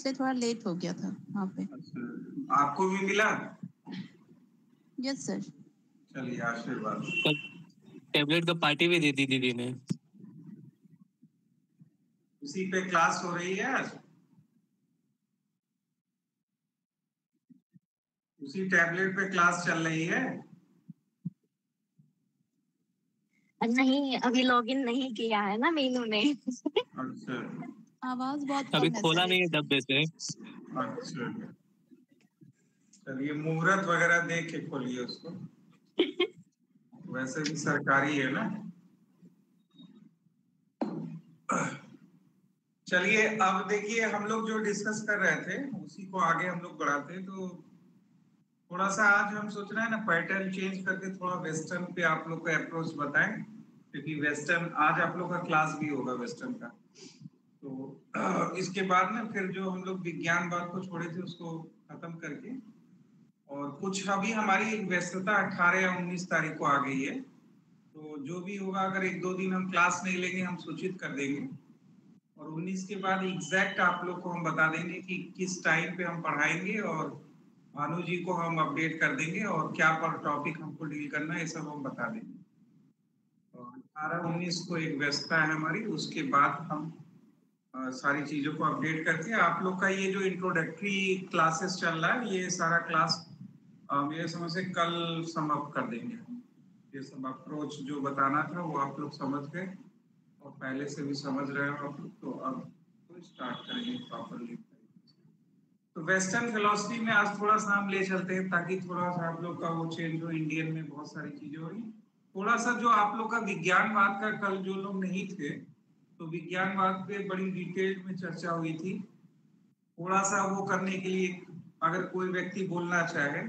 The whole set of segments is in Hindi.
इसलिए थोड़ा लेट हो गया था वहाँ पे। अच्छा, आपको भी मिला? Yes sir. चलिए आशीर्वाद। टैबलेट का पार्टी भी दी थी दीदी ने। उसी पे क्लास हो रही है आज? उसी टैबलेट पे क्लास चल रही है? नहीं, अभी लॉगिन नहीं किया है ना मीनू ने। अच्छा, आवाज बहुत अभी कम है खोला सर। नहीं है डब्बे से। अच्छा, चलिए मुहूर्त वगैरह देख के खोलिए उसको। वैसे भी सरकारी है ना। चलिए अब देखिए, हम लोग जो डिस्कस कर रहे थे उसी को आगे हम लोग बढ़ाते हैं। तो थोड़ा सा आज हम सोच रहे हैं ना पैटर्न चेंज करके थोड़ा वेस्टर्न पे आप लोग को अप्रोच बताएं, क्योंकि वेस्टर्न आज आप लोग का क्लास भी होगा वेस्टर्न का। तो इसके बाद ना फिर जो हम लोग विज्ञानवाद को छोड़े थे उसको खत्म करके, और कुछ अभी हमारी व्यस्तता 18 या 19 तारीख को आ गई है, तो जो भी होगा अगर 1-2 दिन हम क्लास नहीं लेंगे हम सूचित कर देंगे, और 19 के बाद एग्जैक्ट आप लोग को हम बता देंगे कि किस टाइम पे हम पढ़ाएंगे, और भानु जी को हम अपडेट कर देंगे और क्या पर टॉपिक हमको डील करना है ये सब हम बता देंगे। और 18-19 को एक व्यस्तता है हमारी, उसके बाद हम सारी चीजों को अपडेट करके आप लोग का ये जो इंट्रोडक्टरी क्लासेस चल रहा है ये सारा क्लास मेरे समझ से कल समाप्त कर देंगे हम। ये सब अप्रोच जो बताना था वो आप लोग समझ गए और पहले से भी समझ रहे हो आप लोग, तो अब तो स्टार्ट करेंगे प्रॉपरली। तो वेस्टर्न फिलॉसफी में आज थोड़ा सा हम ले चलते हैं ताकि थोड़ा सा आप लोग का वो चेंज हो। इंडियन में बहुत सारी चीजें हो रही, थोड़ा सा जो आप लोग का विज्ञानवाद का कल जो लोग नहीं थे तो विज्ञानवाद पे बड़ी डिटेल में चर्चा हुई थी। थोड़ा सा वो करने के लिए अगर कोई व्यक्ति बोलना चाहे,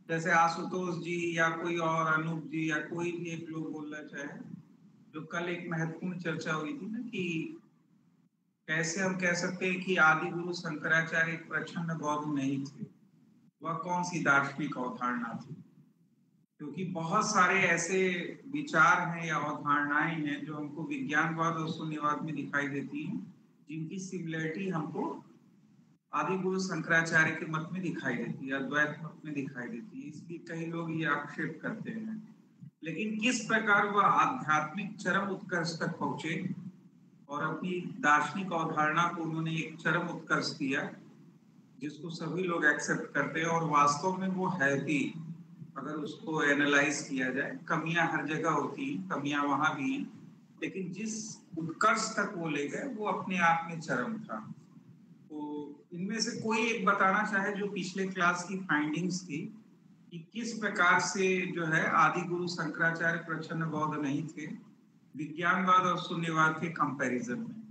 जैसे आशुतोष जी या कोई और अनूप जी या कोई भी एक लोग बोलना चाहे, जो कल एक महत्वपूर्ण चर्चा हुई थी ना कि कैसे हम कह सकते हैं कि आदि गुरु शंकराचार्य एक प्रच्छन्न बौद्ध नहीं थे, वह कौन सी दार्शनिक अवधारणा थी। क्योंकि बहुत सारे ऐसे विचार हैं या अवधारणाएं हैं जो हमको विज्ञानवाद और शून्यवाद में दिखाई देती हैं, जिनकी सिमिलरिटी हमको आदि गुरु शंकराचार्य के मत में दिखाई देती है, अद्वैत मत में दिखाई देती है। इसलिए कई लोग ये आक्षेप करते हैं, लेकिन किस प्रकार वह आध्यात्मिक चरम उत्कर्ष तक पहुंचे और अपनी दार्शनिक अवधारणा को उन्होंने एक चरम उत्कर्ष दिया जिसको सभी लोग एक्सेप्ट करते हैं, और वास्तव में वो है भी। अगर उसको एनालाइज किया जाए, कमियां हर जगह होती हैं, कमियां वहां भी हैं, लेकिन जिस उत्कर्ष तक वो ले गए वो अपने आप में चरम था। तो इनमें से कोई एक बताना चाहे जो पिछले क्लास की फाइंडिंग्स थी कि किस प्रकार से जो है आदि गुरु शंकराचार्य प्रच्छन्न बौद्ध नहीं थे विज्ञानवाद और शून्यवाद के कंपैरिजन में।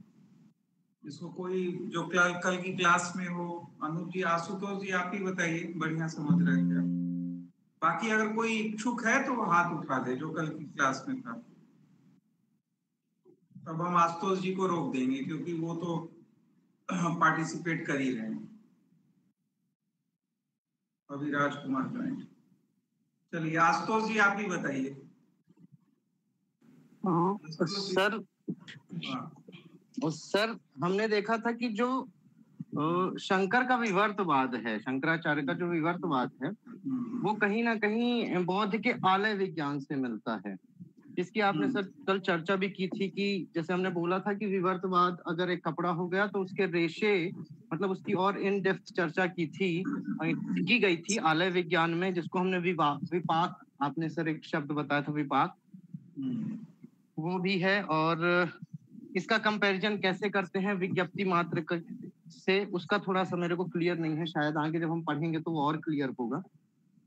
इसको कोई जो कल की क्लास में हो, अनूप जी, आशुतोष जी, आप ही बताइए, बढ़िया समझ रहे थे। बाकी अगर कोई इच्छुक है तो वो हाथ उठा दे जो कल की क्लास में था। तब हम आशुतोष जी को रोक देंगे क्योंकि वो तो पार्टिसिपेट कर ही रहे हैं। अभी राजकुमार जॉइंट। चलिए आशुतोष जी आप ही बताइए। सर हमने देखा था कि जो शंकर का विवर्तवाद है, शंकराचार्य का जो विवर्तवाद है वो कहीं ना कहीं बौद्ध के आलय विज्ञान से मिलता है, जिसकी आपने सर कल चर्चा भी की थी कि जैसे हमने बोला था कि विवर्तवाद अगर एक कपड़ा हो गया तो उसके रेशे, मतलब उसकी और इन डेप्थ चर्चा की गई थी आलय विज्ञान में, जिसको हमने विपाक, आपने सर एक शब्द बताया था विपाक, वो भी है। और इसका कंपैरिजन कैसे करते हैं विज्ञप्ति मात्र से, उसका थोड़ा सा मेरे को क्लियर नहीं है, शायद आगे जब हम पढ़ेंगे तो वो और क्लियर होगा।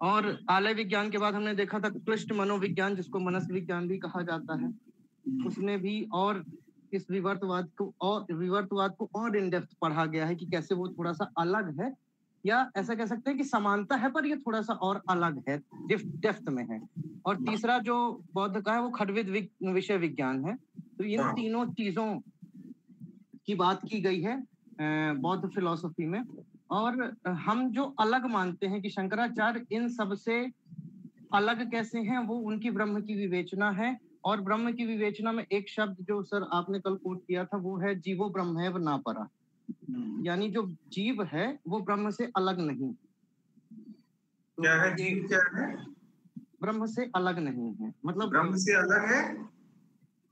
और आलय विज्ञान के बाद हमने देखा था क्लिष्ट मनोविज्ञान, जिसको मनस विज्ञान भी कहा जाता है, उसमें भी और इस विवर्तवाद को और इन डेप्थ पढ़ा गया है कि कैसे वो थोड़ा सा अलग है, या ऐसा कह सकते हैं कि समानता है पर ये थोड़ा सा और अलग है, डेप्थ में है। और तीसरा जो बौद्ध का है वो खड्विद विषय विज्ञान है। तो इन तीनों चीजों की बात की गई है बौद्ध फिलॉसफी में। और हम जो अलग मानते हैं कि शंकराचार्य इन सब से अलग कैसे हैं, वो उनकी ब्रह्म की विवेचना है। और ब्रह्म की विवेचना में एक शब्द जो सर आपने कल कोट किया था वो है जीवो ब्रह्मैव न परा। यानी जो जीव है वो ब्रह्म से अलग नहीं। तो क्या है जीव, क्या है? ब्रह्म से अलग नहीं है, मतलब ब्रह्म से अलग है?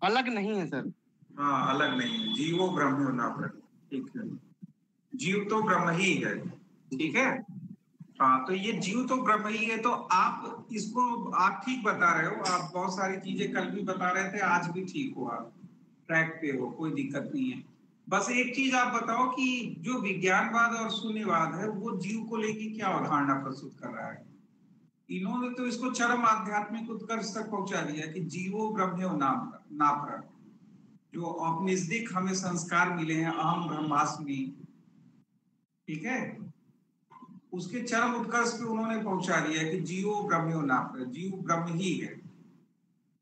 अलग नहीं है सर। हाँ, अलग नहीं है। जीवो ब्रह्मो न पर, ठीक है। जीव तो ब्रह्म ही है, ठीक है। हाँ, तो ये जीव तो ब्रह्म ही है। तो आप इसको आप ठीक बता रहे हो। आप बहुत सारी चीजें कल भी बता रहे थे, आज भी ठीक हो, आप ट्रैक पे हो, कोई दिक्कत नहीं है। बस एक चीज आप बताओ कि जो विज्ञानवाद और शून्यवाद है वो जीव को लेके क्या अवधारणा प्रस्तुत कर रहा है। इन्होंने तो इसको चरम आध्यात्मिक उत्कर्ष तक पहुंचा दिया कि जीवो ब्रह्मो नापर। जो औपनिषदिक हमें संस्कार मिले हैं अहम ब्रह्मास्मि, ठीक है, उसके चरम उत्कर्ष पे उन्होंने पहुंचा दिया कि जीवो ब्रह्मो नापर, जीव ब्रह्म ही है,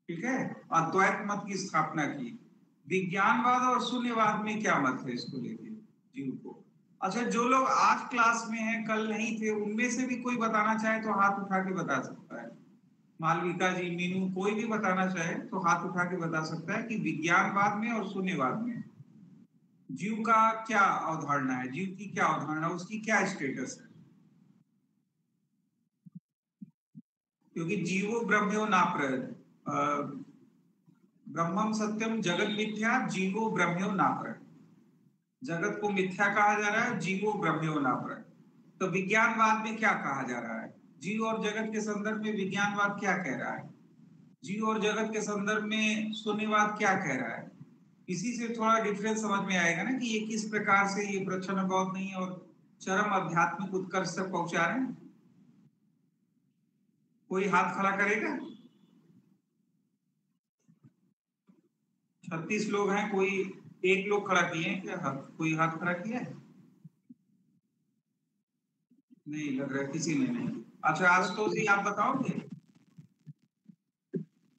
ठीक है। अद्वैत मत की स्थापना की। विज्ञानवाद और शून्यवाद में क्या मत है इसको लेके जीव को? अच्छा, जो लोग आज क्लास में हैं, कल नहीं थे, उनमें से भी कोई बताना चाहे तो हाथ उठा के बता सकता है। मालविका जी, मीनू, कोई भी बताना चाहे तो हाथ उठा के बता सकता है कि विज्ञानवाद में और शून्यवाद में जीव का क्या अवधारणा है, जीव की क्या अवधारणा, उसकी क्या स्टेटस है। क्योंकि जीवो ब्रह्मो नापर, ब्रह्मम सत्यम जगत मिथ्या, जीवो ब्रह्मो नापर। जगत को मिथ्या कहा जा रहा है, जीवो ब्रह्मो नापर। तो विज्ञानवाद में क्या कहा जा रहा है? जीव और जगत के संदर्भ में विज्ञानवाद क्या कह रहा है? जीव और जगत के संदर्भ में शून्यवाद क्या कह रहा है? इसी से थोड़ा डिफरेंस समझ में आएगा ना कि ये किस प्रकार से ये प्रच्छन्न बौद्ध नहीं और चरम आध्यात्मिक उत्कर्ष तक पहुंचा रहे हैं। कोई हाथ खड़ा करेगा? 36 लोग हैं, कोई एक लोग खड़ा किए हैं क्या? कोई हाथ खड़ा किया है? नहीं लग रहा है किसी ने नहीं। अच्छा, आज तो जी आप बताओगे?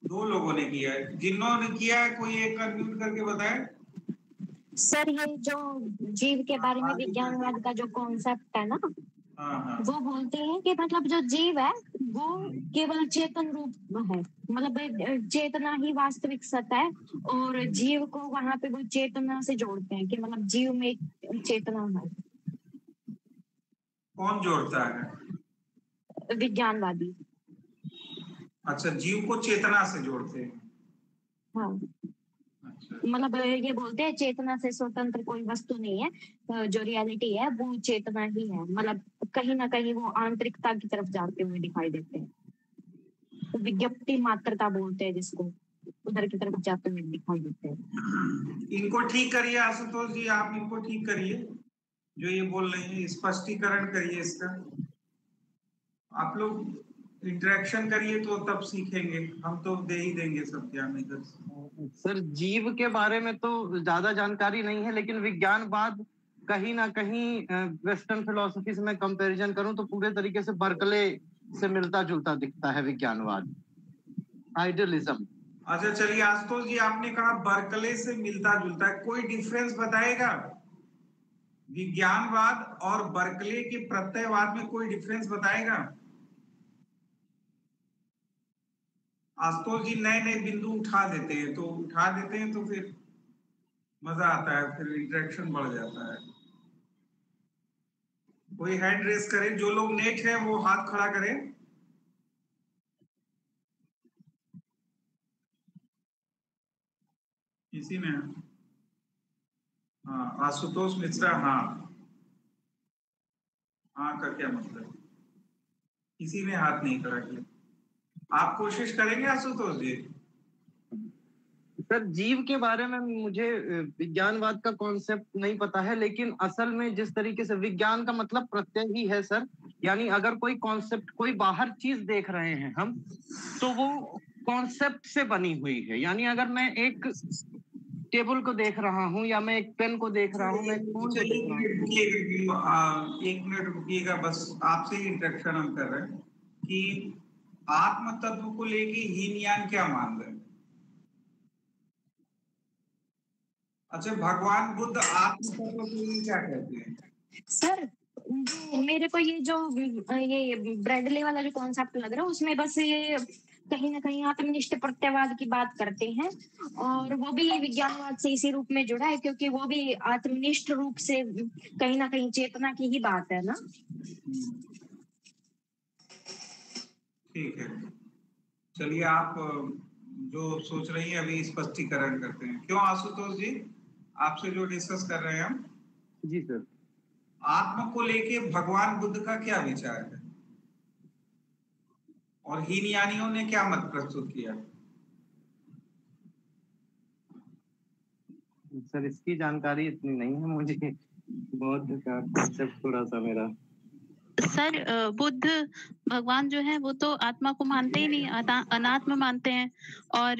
2 लोगों ने किया है। जिन्होंने किया है कोई एक अनम्यूट करके बताए। सर ये जो जीव के बारे में विज्ञानवाद का जो कॉन्सेप्ट है ना, हाँ। वो बोलते हैं कि मतलब जो जीव है वो केवल चेतन रूप है, मतलब चेतना ही वास्तविक सत्य है, और जीव को वहां पे वो चेतना से जोड़ते हैं कि मतलब जीव में एक चेतना है। कौन जोड़ता है? विज्ञानवादी। अच्छा, जीव को चेतना से जोड़ते हैं। हाँ, अच्छा, मतलब ये बोलते हैं चेतना से स्वतंत्र कोई वस्तु नहीं है, जो रियलिटी है वो चेतना ही है, मतलब कहीं ना कहीं वो आंतरिकता की तरफ जाते हुए दिखाई देते हैं, तो विज्ञप्ति मात्रता बोलते हैं जिसको, उधर की तरफ जाते हुए दिखाई देते हैं। इनको ठीक करिए आशुतोष जी, आप इनको ठीक करिए जो ये बोल रहे हैं, स्पष्टीकरण करिए इसका। आप लोग इंटरेक्शन करिए तो तब सीखेंगे, हम तो दे ही देंगे सब ज्ञान इधर से। सर जीव के बारे में तो ज्यादा जानकारी नहीं है, लेकिन विज्ञानवाद कहीं ना कहीं वेस्टर्न फिलोसफी से मैं कंपैरिजन करूं तो पूरे तरीके से बर्कले से मिलता जुलता दिखता है विज्ञानवाद, आइडियलिज्म। अच्छा चलिए आशुतोष जी, आपने कहा बर्कले से मिलता जुलता है, कोई डिफरेंस बताएगा? विज्ञानवाद और बर्कले के प्रत्ययवाद में कोई डिफरेंस बताएगा? आशुतोष जी नए नए बिंदु उठा देते हैं, तो फिर मजा आता है, फिर इंटरेक्शन बढ़ जाता है। कोई हैंड रेस करे, जो लोग नेट है वो हाथ खड़ा करें। किसी ने? हाँ, आशुतोष मिश्रा, हाँ। हाँ का क्या मतलब? किसी ने हाथ नहीं खड़ा किया। आप कोशिश करेंगे आशुतोष जी? सर जीव के बारे में मुझे विज्ञानवाद का कॉन्सेप्ट नहीं पता है, लेकिन असल में जिस तरीके से विज्ञान का मतलब प्रत्यय ही है सर, यानी अगर कोई कॉन्सेप्ट, कोई बाहर चीज देख रहे हैं हम, तो वो कॉन्सेप्ट से बनी हुई है। यानी अगर मैं एक टेबल को देख रहा हूँ या मैं एक पेन को देख रहा हूँ, मैं एक फोन को देख रहा हूँ। एक मिनट रुकिएगा, बस आपसे ही इंटरेक्शन हम कर रहे हैं कि आत्म तत्व को लेके हीन यान क्या मान रहे हैं। अच्छा, भगवान बुद्ध आत्म तत्व को लेके क्या कहते हैं? सर मेरे को ये जो ये ब्रेडले वाला जो कॉन्सेप्ट लग रहा है उसमें बस ये कहीं ना कहीं आत्मनिष्ठ प्रत्ययवाद की बात करते हैं, और वो भी विज्ञानवाद से इसी रूप में जुड़ा है, क्योंकि वो भी आत्मनिष्ठ रूप से कहीं ना कहीं चेतना की ही बात है ना। ठीक है, चलिए आप जो सोच रही हैं अभी स्पष्टीकरण करते हैं। क्यों आशुतोष जी, आपसे जो डिस्कस कर रहे हैं हम, जी सर। आत्मा को लेके भगवान बुद्ध का क्या विचार है और हीनयानियों ने क्या मत प्रस्तुत किया? सर इसकी जानकारी इतनी नहीं है मुझे, बहुत कांसेप्ट थोड़ा सा मेरा। सर बुद्ध भगवान जो है वो तो आत्मा को मानते ही नहीं, अनात्म मानते हैं। और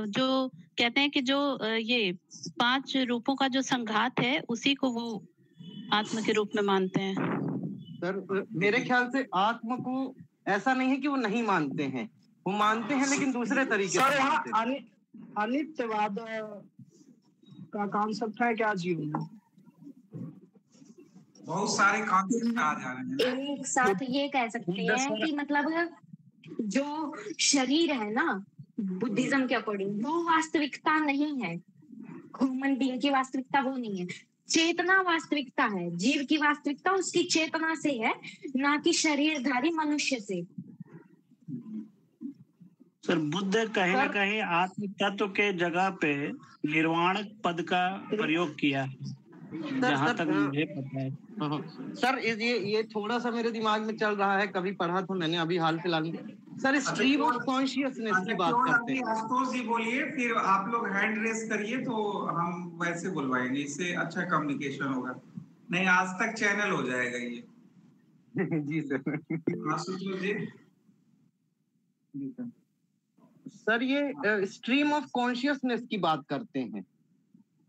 जो कहते हैं कि जो ये 5 रूपों का जो संघात है उसी को वो आत्मा के रूप में मानते हैं। सर मेरे ख्याल से आत्मा को ऐसा नहीं है कि वो नहीं मानते हैं, वो मानते हैं लेकिन दूसरे तरीके सर से यहाँ मानते हैं। अनित्यवाद का कॉन्सेप्ट है क्या जीवन में? बहुत सारे कॉन्सेप्ट आ जा रहे हैं। एक साथ ये कह सकते हैं कि मतलब जो शरीर है ना बुद्धिज्म के अकॉर्डिंग, वो वास्तविकता नहीं है। ह्यूमन बीइंग की वास्तविकता वो नहीं है, चेतना वास्तविकता है। जीव की वास्तविकता उसकी चेतना से है, ना कि शरीरधारी मनुष्य से। सर बुद्ध कहीं ना कहीं आत्म तत्व के जगह पे निर्वाण पद का प्रयोग किया है, जहाँ तक मुझे पता है। सर ये थोड़ा सा मेरे दिमाग में चल रहा है, कभी पढ़ा था मैंने अभी हाल फिलहाल में। सर स्ट्रीम ऑफ कॉन्शियसनेस की बात करते हैं। आशुतोष जी बोलिए, फिर आप लोग हैंड रेस करिए तो हम वैसे बुलवाएंगे, इससे अच्छा कम्युनिकेशन होगा। नहीं, आज तक चैनल हो जाएगा ये। जी सर। आशुतोष जी। सर ये स्ट्रीम ऑफ कॉन्शियसनेस की बात करते हैं।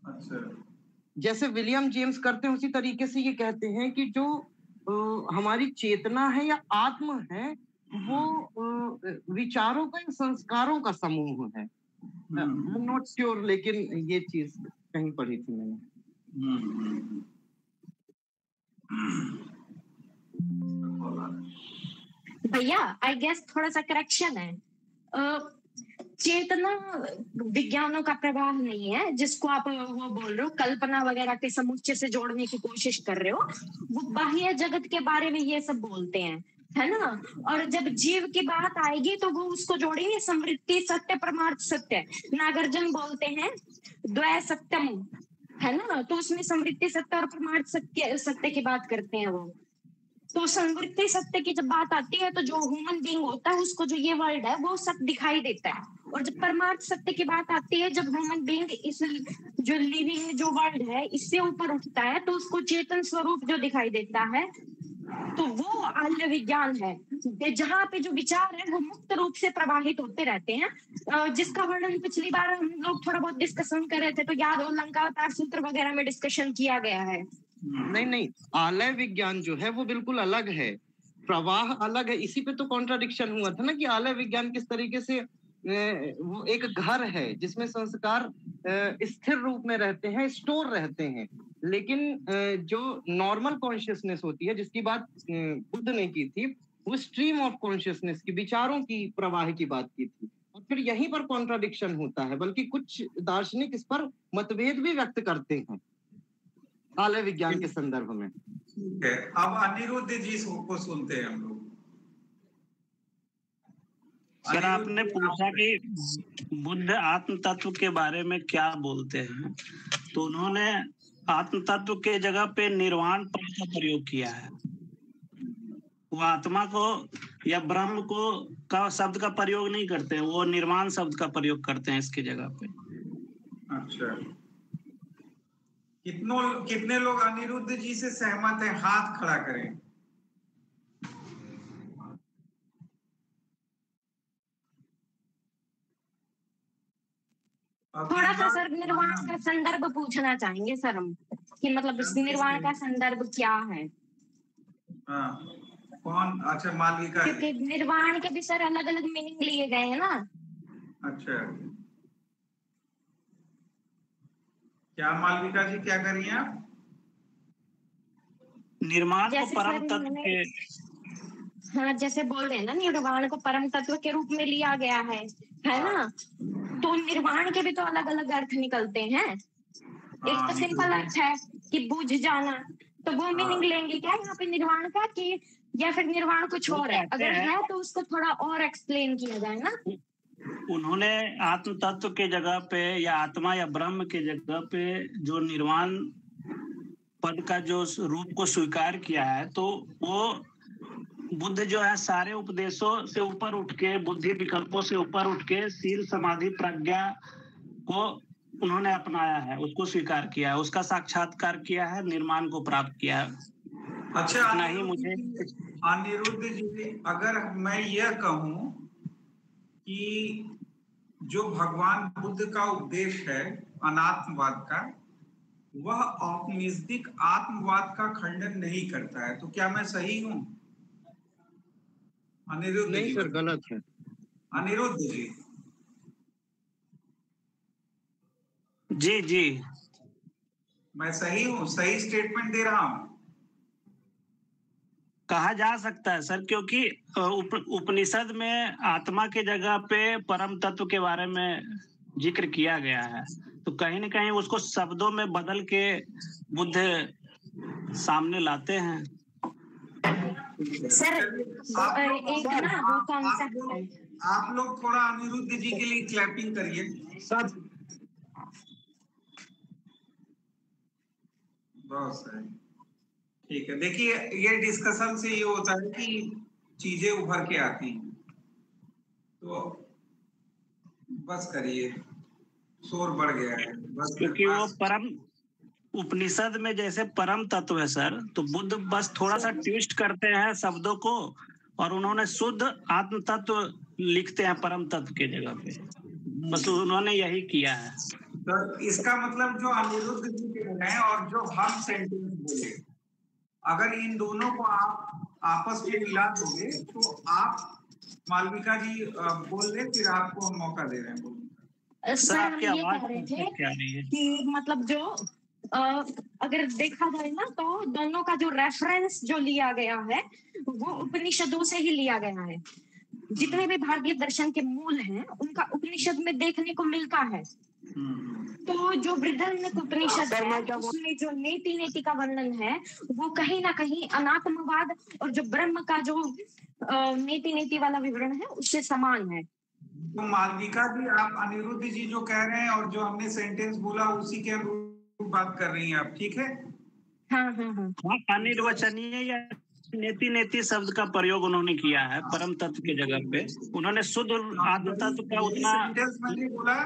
अच्छा, जैसे विलियम जेम्स करते हैं उसी तरीके से ये कहते हैं कि जो हमारी चेतना है या आत्म है, वो विचारों का या संस्कारों का समूह है। नॉट श्योर, लेकिन ये चीज कहीं पढ़ी थी मैंने। भैया आई गेस थोड़ा सा करेक्शन है। चेतना विज्ञानों का प्रवाह नहीं है, जिसको आप वो बोल रहे हो कल्पना वगैरह के समुच्चय से जोड़ने की कोशिश कर रहे हो। वो बाह्य जगत के बारे में ये सब बोलते हैं, है ना। और जब जीव की बात आएगी तो वो उसको जोड़ेंगे समृद्धि सत्य परमार्थ सत्य। नागार्जुन बोलते हैं द्वय सत्यम, है ना, तो उसमें समृद्धि सत्य और परमार्थ सत्य की बात करते हैं वो। तो समृद्धि सत्य की जब बात आती है तो जो ह्यूमन बीइंग होता है उसको जो ये वर्ल्ड है वो सब दिखाई देता है। और जब परमार्थ सत्य की बात आती है, जब ह्यूमन बीइंग इस जो लिविंग जो वर्ल्ड है इससे ऊपर उठता है तो उसको चेतन स्वरूप जो दिखाई देता है, तो वो आल्य विज्ञान है। जहाँ पे जो विचार है वो मुक्त रूप से प्रवाहित होते रहते हैं, जिसका वर्णन पिछली बार हम लोग थोड़ा बहुत डिस्कशन कर रहे थे, तो याद हो लंकावतार सूत्र वगैरह में डिस्कशन किया गया है। नहीं, आलय विज्ञान जो है वो बिल्कुल अलग है, प्रवाह अलग है। इसी पे तो कॉन्ट्राडिक्शन हुआ था ना कि आलय विज्ञान किस तरीके से वो एक घर है जिसमें संस्कार स्थिर रूप में रहते हैं, स्टोर रहते हैं। लेकिन जो नॉर्मल कॉन्शियसनेस होती है, जिसकी बात बुद्ध ने की थी, वो स्ट्रीम ऑफ कॉन्शियसनेस की, विचारों की प्रवाह की बात की थी। और फिर यहीं पर कॉन्ट्राडिक्शन होता है, बल्कि कुछ दार्शनिक इस पर मतभेद भी व्यक्त करते हैं आलय विज्ञान के संदर्भ में। ठीक है, अब अनिरुद्ध जी को सुनते हैं हम लोग। सर आपने पूछा कि बुद्ध आत्म तत्व के बारे में क्या बोलते हैं, तो उन्होंने आत्म तत्व के जगह पे निर्वाण पद का प्रयोग किया है। वो आत्मा को या ब्रह्म को का शब्द का प्रयोग नहीं करते हैं, वो निर्वाण शब्द का प्रयोग करते हैं इसकी जगह पे। अच्छा, कितने लोग अनिरुद्ध जी से सहमत हैं? हाथ खड़ा करें। थोड़ा सा सर निर्वाण का संदर्भ पूछना चाहेंगे सर हम, कि मतलब इस निर्वाण का संदर्भ क्या है। हाँ, कौन? अच्छा, मालविका, क्योंकि निर्वाण के भी सर अलग अलग मीनिंग लिए गए हैं ना। अच्छा, क्या मालविका जी क्या कर रही हैं आप? निर्माण को परम तत्व के, हाँ, जैसे बोल रहे हैं ना, निर्वाण को परम तत्व के रूप में लिया गया है ना? तो निर्वाण के भी तो अलग अलग अर्थ निकलते हैं। एक तो सिंपल अर्थ है कि बुझ जाना, तो वो मीनिंग लेंगे क्या यहाँ पे निर्वाण का, कि या फिर निर्वाण कुछ और है? अगर है तो उसको थोड़ा और एक्सप्लेन किया जाए ना। उन्होंने आत्म तत्व के जगह पे या आत्मा या ब्रह्म के जगह पे जो निर्वाण पद का जो रूप को स्वीकार किया है, तो वो बुद्ध जो है सारे उपदेशों से ऊपर उठ के, बुद्धि विकल्पों से ऊपर उठ के शील समाधि प्रज्ञा को उन्होंने अपनाया है, उसको स्वीकार किया है, उसका साक्षात्कार किया है, निर्माण को प्राप्त किया है। अच्छा, नहीं मुझे अनिरुद्ध जी, अगर मैं यह कहूं कि जो भगवान बुद्ध का उपदेश है अनात्मवाद का, वह औपनिषदिक आत्मवाद का खंडन नहीं करता है, तो क्या मैं सही हूं? अनिरुद्ध नहीं जी सर, गलत है। अनिरुद्ध जी। जी जी, मैं सही हूँ, सही स्टेटमेंट दे रहा हूँ? कहा जा सकता है सर, क्योंकि उपनिषद में आत्मा के जगह पे परम तत्व के बारे में जिक्र किया गया है, तो कहीं न कहीं उसको शब्दों में बदल के बुद्ध सामने लाते हैं। सर एक ना वो कॉन्सेप्ट है, आप लोग थोड़ा अनिरुद्ध जी के लिए क्लैपिंग करिए सब। बहुत सही, ठीक है। देखिए, ये डिस्कशन से ये होता है कि चीजें उभर के आती हैं, तो बस करिए, शोर बढ़ गया है बस, क्योंकि वो परम उपनिषद में जैसे परम तत्व है सर, तो बुद्ध बस थोड़ा सा ट्विस्ट करते हैं शब्दों को, और उन्होंने शुद्ध आत्म तत्व लिखते हैं परम तत्व के जगह पे, बस उन्होंने यही किया है। तो इसका मतलब जो अनिरुद्ध जी के हैं और जो हम सेंटेंस बोले, अगर इन दोनों को आप आपस में मिला दोगे तो आप, मालविका जी बोल रहे, फिर आपको हम मौका दे रहे हैं बोलने। सर हम ये कह रहे थे कि मतलब जो अगर देखा जाए ना, तो दोनों का जो रेफरेंस जो लिया गया है वो उपनिषदों से ही लिया गया है। जितने भी भारतीय दर्शन के मूल हैं उनका उपनिषद में देखने को मिलता है। तो जो बृहदारण्यक उपनिषद है उसमें जो नेति नेति का वर्णन है वो कहीं ना कहीं अनात्मवाद और जो ब्रह्म का जो नेति नेति वाला विवरण है उससे समान है। तो मालविका जी, आप अनिरुद्ध जी जो कह रहे हैं और जो हमने सेंटेंस बोला उसी के अनुरूप बात कर रही हैं आप, ठीक है? हाँ, अनिर्वचनीय या नेति नेति शब्द का प्रयोग उन्होंने किया है परम तत्व के जगह पे। उन्होंने शुद्ध आत्म तत्व का उतना मैंने बोला,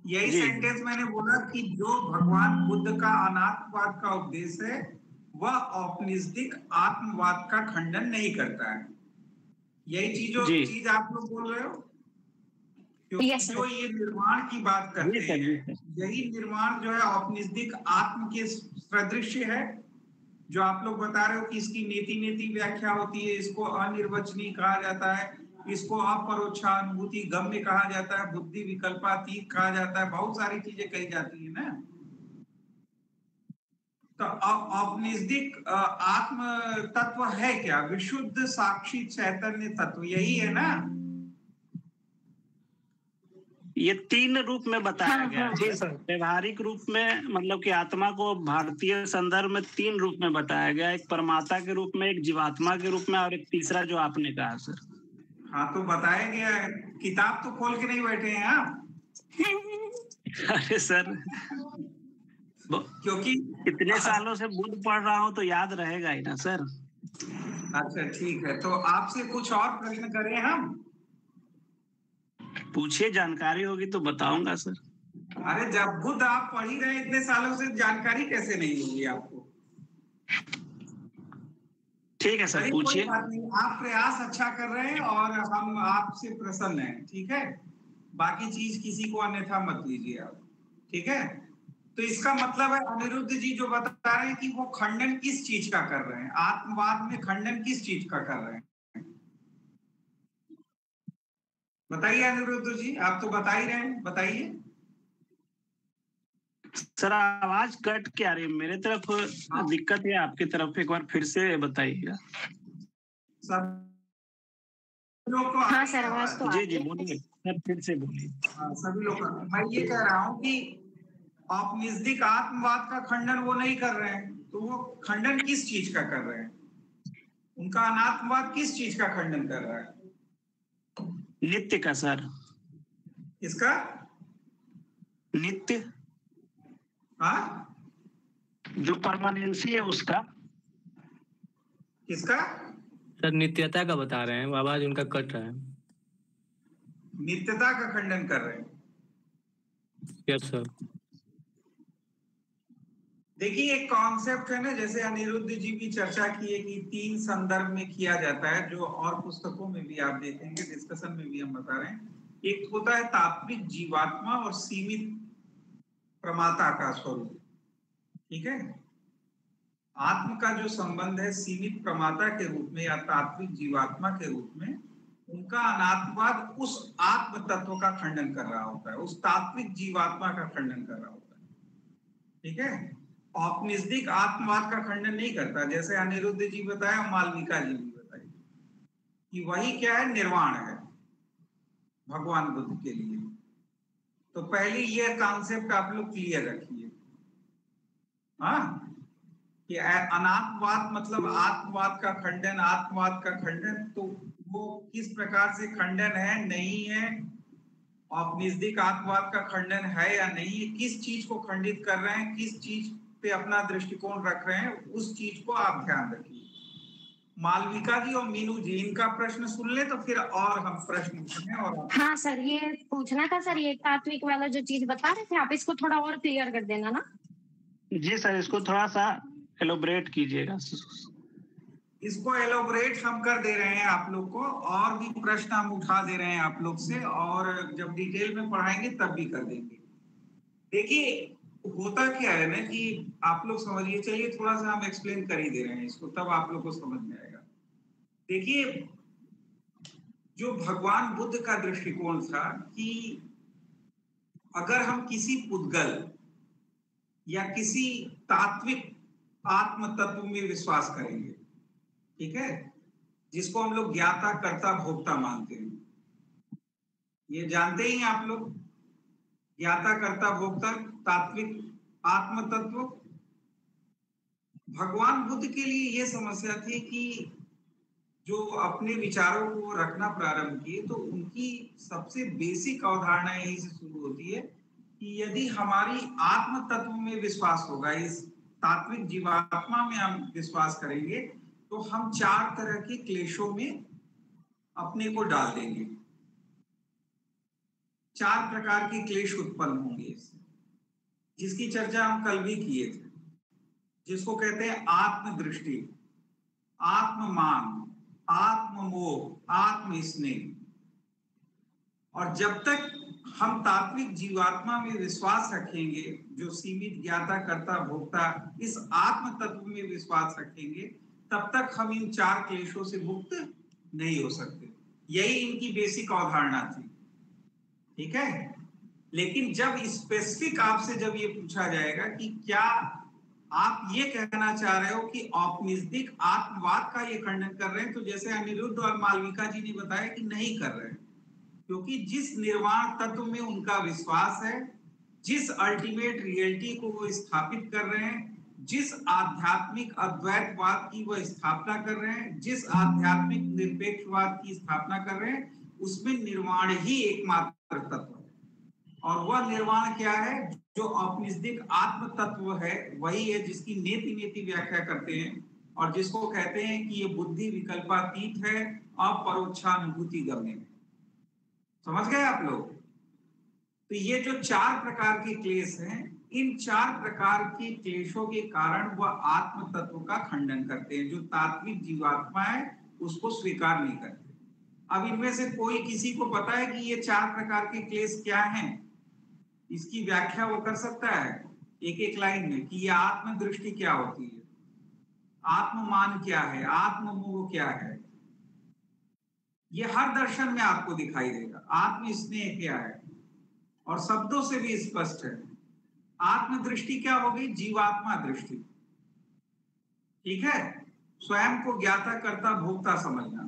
यही सेंटेंस मैंने बोला कि जो भगवान बुद्ध का अनात्मवाद का उपदेश है वह औपनिषदिक आत्मवाद का खंडन नहीं करता है। यही चीज आप लोग बोल रहे हो, क्योंकि जो ये निर्माण की बात करते हैं, यही निर्माण जो है औपनिषदिक आत्म के सदृश्य है। जो आप लोग बता रहे हो कि इसकी नेति नेति व्याख्या होती है, इसको अनिर्वचनीय कहा जाता है, इसको अपरोक्षानुभूति गम्य कहा जाता है, बुद्धि विकल्पातीत कहा जाता है, बहुत सारी चीजें कही जाती है ना। तो औपनिषदिक आत्म तत्व है क्या? विशुद्ध साक्षी चैतन्य तत्व, यही है ना? ये तीन रूप में बताया गया है। व्यवहारिक रूप में मतलब कि आत्मा को भारतीय संदर्भ में तीन रूप में बताया गया, एक परमात्मा के रूप में, एक जीवात्मा के रूप में, और एक तीसरा जो आपने कहा सर। हाँ, तो बताया गया है, किताब तो खोल के नहीं बैठे हैं आप। अरे सर, क्योंकि इतने सालों से बुद्ध पढ़ रहा हूँ तो याद रहेगा ही ना सर। अच्छा ठीक है, तो आपसे कुछ और प्रश्न करें हम? पूछिए, जानकारी होगी तो बताऊंगा सर। अरे जब बुद्ध आप पढ़ ही रहे इतने सालों से, जानकारी कैसे नहीं होगी आपको? ठीक है सर, पूछिए। आप प्रयास अच्छा कर रहे हैं और हम आपसे प्रसन्न हैं, ठीक है? बाकी चीज किसी को अन्यथा मत लीजिए आप, ठीक है? तो इसका मतलब है अनिरुद्ध जी जो बता रहे हैं कि वो खंडन किस चीज का कर रहे हैं, आत्मवाद में खंडन किस चीज का कर रहे हैं? बताइए अनिरुद्ध जी, आप तो बता ही रहे हैं, बताइए। सर आवाज कट के आ रही है, मेरे तरफ दिक्कत है, आपकी तरफ एक बार फिर से बताइएगा। सब लोग को आ हाँ रही सर, है आवाज आवाज? तो आ जी रही जी है। बोलिए सर, फिर से बोलिए। हाँ, सभी लोग मैं ये कह रहा हूँ कि औपनिवेशिक आत्मवाद का खंडन वो नहीं कर रहे हैं, तो वो खंडन किस चीज का कर रहे हैं? उनका अनात्मवाद किस चीज का खंडन कर रहा है? नित्य का सर, इसका? नित्य हाँ, जो परमानेंसी है उसका। किसका? सर नित्यता का बता रहे हैं, आवाज उनका कट रहा है। नित्यता का खंडन कर रहे हैं। Yes sir. देखिए, एक कॉन्सेप्ट है ना, जैसे अनिरुद्ध जी भी चर्चा की है कि 3 संदर्भ में किया जाता है, जो और पुस्तकों में भी आप देखेंगे, डिस्कशन में भी हम बता रहे हैं। एक होता है तात्विक जीवात्मा और सीमित प्रमाता का स्वरूप। ठीक है, आत्म का जो संबंध है सीमित प्रमाता के रूप में या तात्विक जीवात्मा के रूप में, उनका अनात्मवाद उस आत्म तत्व का खंडन कर रहा होता है, उस तात्विक जीवात्मा का खंडन कर रहा होता है। ठीक है, औपनिवेशिक आत्मवाद का खंडन नहीं करता, जैसे अनिरुद्ध जी बताया, मालविका जी भी बताई कि वही क्या है, निर्वाण है भगवान बुद्ध के लिए। तो पहले यह कॉन्सेप्ट आप लोग क्लियर रखिए। हाँ, कि अनात्मवाद मतलब आत्मवाद का खंडन, आत्मवाद का खंडन, तो वो किस प्रकार से खंडन है, नहीं है, औपनिवेशिक आत्मवाद का खंडन है या नहीं है, किस चीज को खंडित कर रहे हैं, किस चीज पे अपना दृष्टिकोण रख रहे हैं, उस चीज को आप ध्यान रखिए। मालविका जी और मीनू जी, इनका प्रश्न सुन ले तो फिर और हम प्रश्न पूछें। और हाँ सर, ये पूछना था सर, ये तात्विक वाला जो चीज बता रहे थे आप, इसको थोड़ा और क्लियर कर देना ना। जी सर, इसको थोड़ा सा एलोबरेट कीजिएगा। इसको एलोबरेट हम कर दे रहे हैं आप लोग को, और भी प्रश्न हम उठा दे रहे हैं आप लोग से, और जब डिटेल में पढ़ाएंगे तब भी कर देंगे। देखिए, होता क्या है ना कि आप लोग समझिए, चलिए थोड़ा सा हम एक्सप्लेन कर ही दे रहे हैं इसको, तब आप लोग को समझ में आएगा। देखिए, जो भगवान बुद्ध का दृष्टिकोण था कि अगर हम किसी पुद्गल या किसी तात्विक आत्म तत्व में विश्वास करेंगे, ठीक है, जिसको हम लोग ज्ञाता कर्ता भोक्ता मानते हैं, ये जानते ही आप लोग, ज्ञाता कर्ता भोक्ता तात्विक आत्म तत्व। भगवान बुद्ध के लिए यह समस्या थी कि जो अपने विचारों को रखना प्रारंभ किए, तो उनकी सबसे बेसिक अवधारणा यही से शुरू होती है कि यदि हमारी आत्म तत्व में विश्वास होगा, इस तात्विक जीवात्मा में हम विश्वास करेंगे, तो हम 4 तरह के क्लेशों में अपने को डाल देंगे। 4 प्रकार के क्लेश उत्पन्न होंगे इससे, जिसकी चर्चा हम कल भी किए थे, जिसको कहते हैं आत्मदृष्टि, आत्ममान, आत्ममोह, आत्मस्नेह। और जब तक हम तात्विक जीवात्मा में विश्वास रखेंगे, जो सीमित ज्ञाता कर्ता भोक्ता इस आत्म तत्व में विश्वास रखेंगे, तब तक हम इन 4 क्लेशों से मुक्त नहीं हो सकते। यही इनकी बेसिक अवधारणा थी। ठीक है, लेकिन जब स्पेसिफिक आपसे जब ये पूछा जाएगा कि क्या आप ये कहना चाह रहे हो कि औपनिवेशिक आत्मवाद का ये खंडन कर रहे हैं, तो जैसे अनिरुद्ध और मालविका जी ने बताया कि नहीं कर रहे हैं, क्योंकि जिस निर्वाण तत्व में उनका विश्वास है, जिस अल्टीमेट रियलिटी को वो स्थापित कर रहे हैं, जिस आध्यात्मिक अद्वैतवाद की वो स्थापना कर रहे हैं, जिस आध्यात्मिक निरपेक्षवाद की स्थापना कर रहे हैं, उसमें निर्वाण ही एकमात्र तत्व है। और वह निर्वाण क्या है? जो औपनिवेशिक आत्म तत्व है, वही है जिसकी नेति नेति व्याख्या करते हैं, और जिसको कहते हैं कि ये बुद्धि विकल्पातीत है, अपरोक्षानुभूति गम्य है। समझ गए आप लोग? तो ये जो 4 प्रकार के क्लेश हैं, इन 4 प्रकार के क्लेशों के कारण वह आत्म तत्व का खंडन करते हैं। जो तात्विक जीवात्मा है उसको स्वीकार नहीं करते। अब इनमें से कोई किसी को पता है कि ये 4 प्रकार के क्लेश क्या हैं? इसकी व्याख्या वो कर सकता है एक एक लाइन में कि ये आत्म दृष्टि क्या होती है, आत्ममान क्या है, आत्ममोह क्या है। ये हर दर्शन में आपको दिखाई देगा। आत्म स्नेह क्या है, और शब्दों से भी स्पष्ट है। आत्म दृष्टि क्या होगी? जीवात्मा दृष्टि। ठीक है, स्वयं को ज्ञाता कर्ता भोक्ता समझना।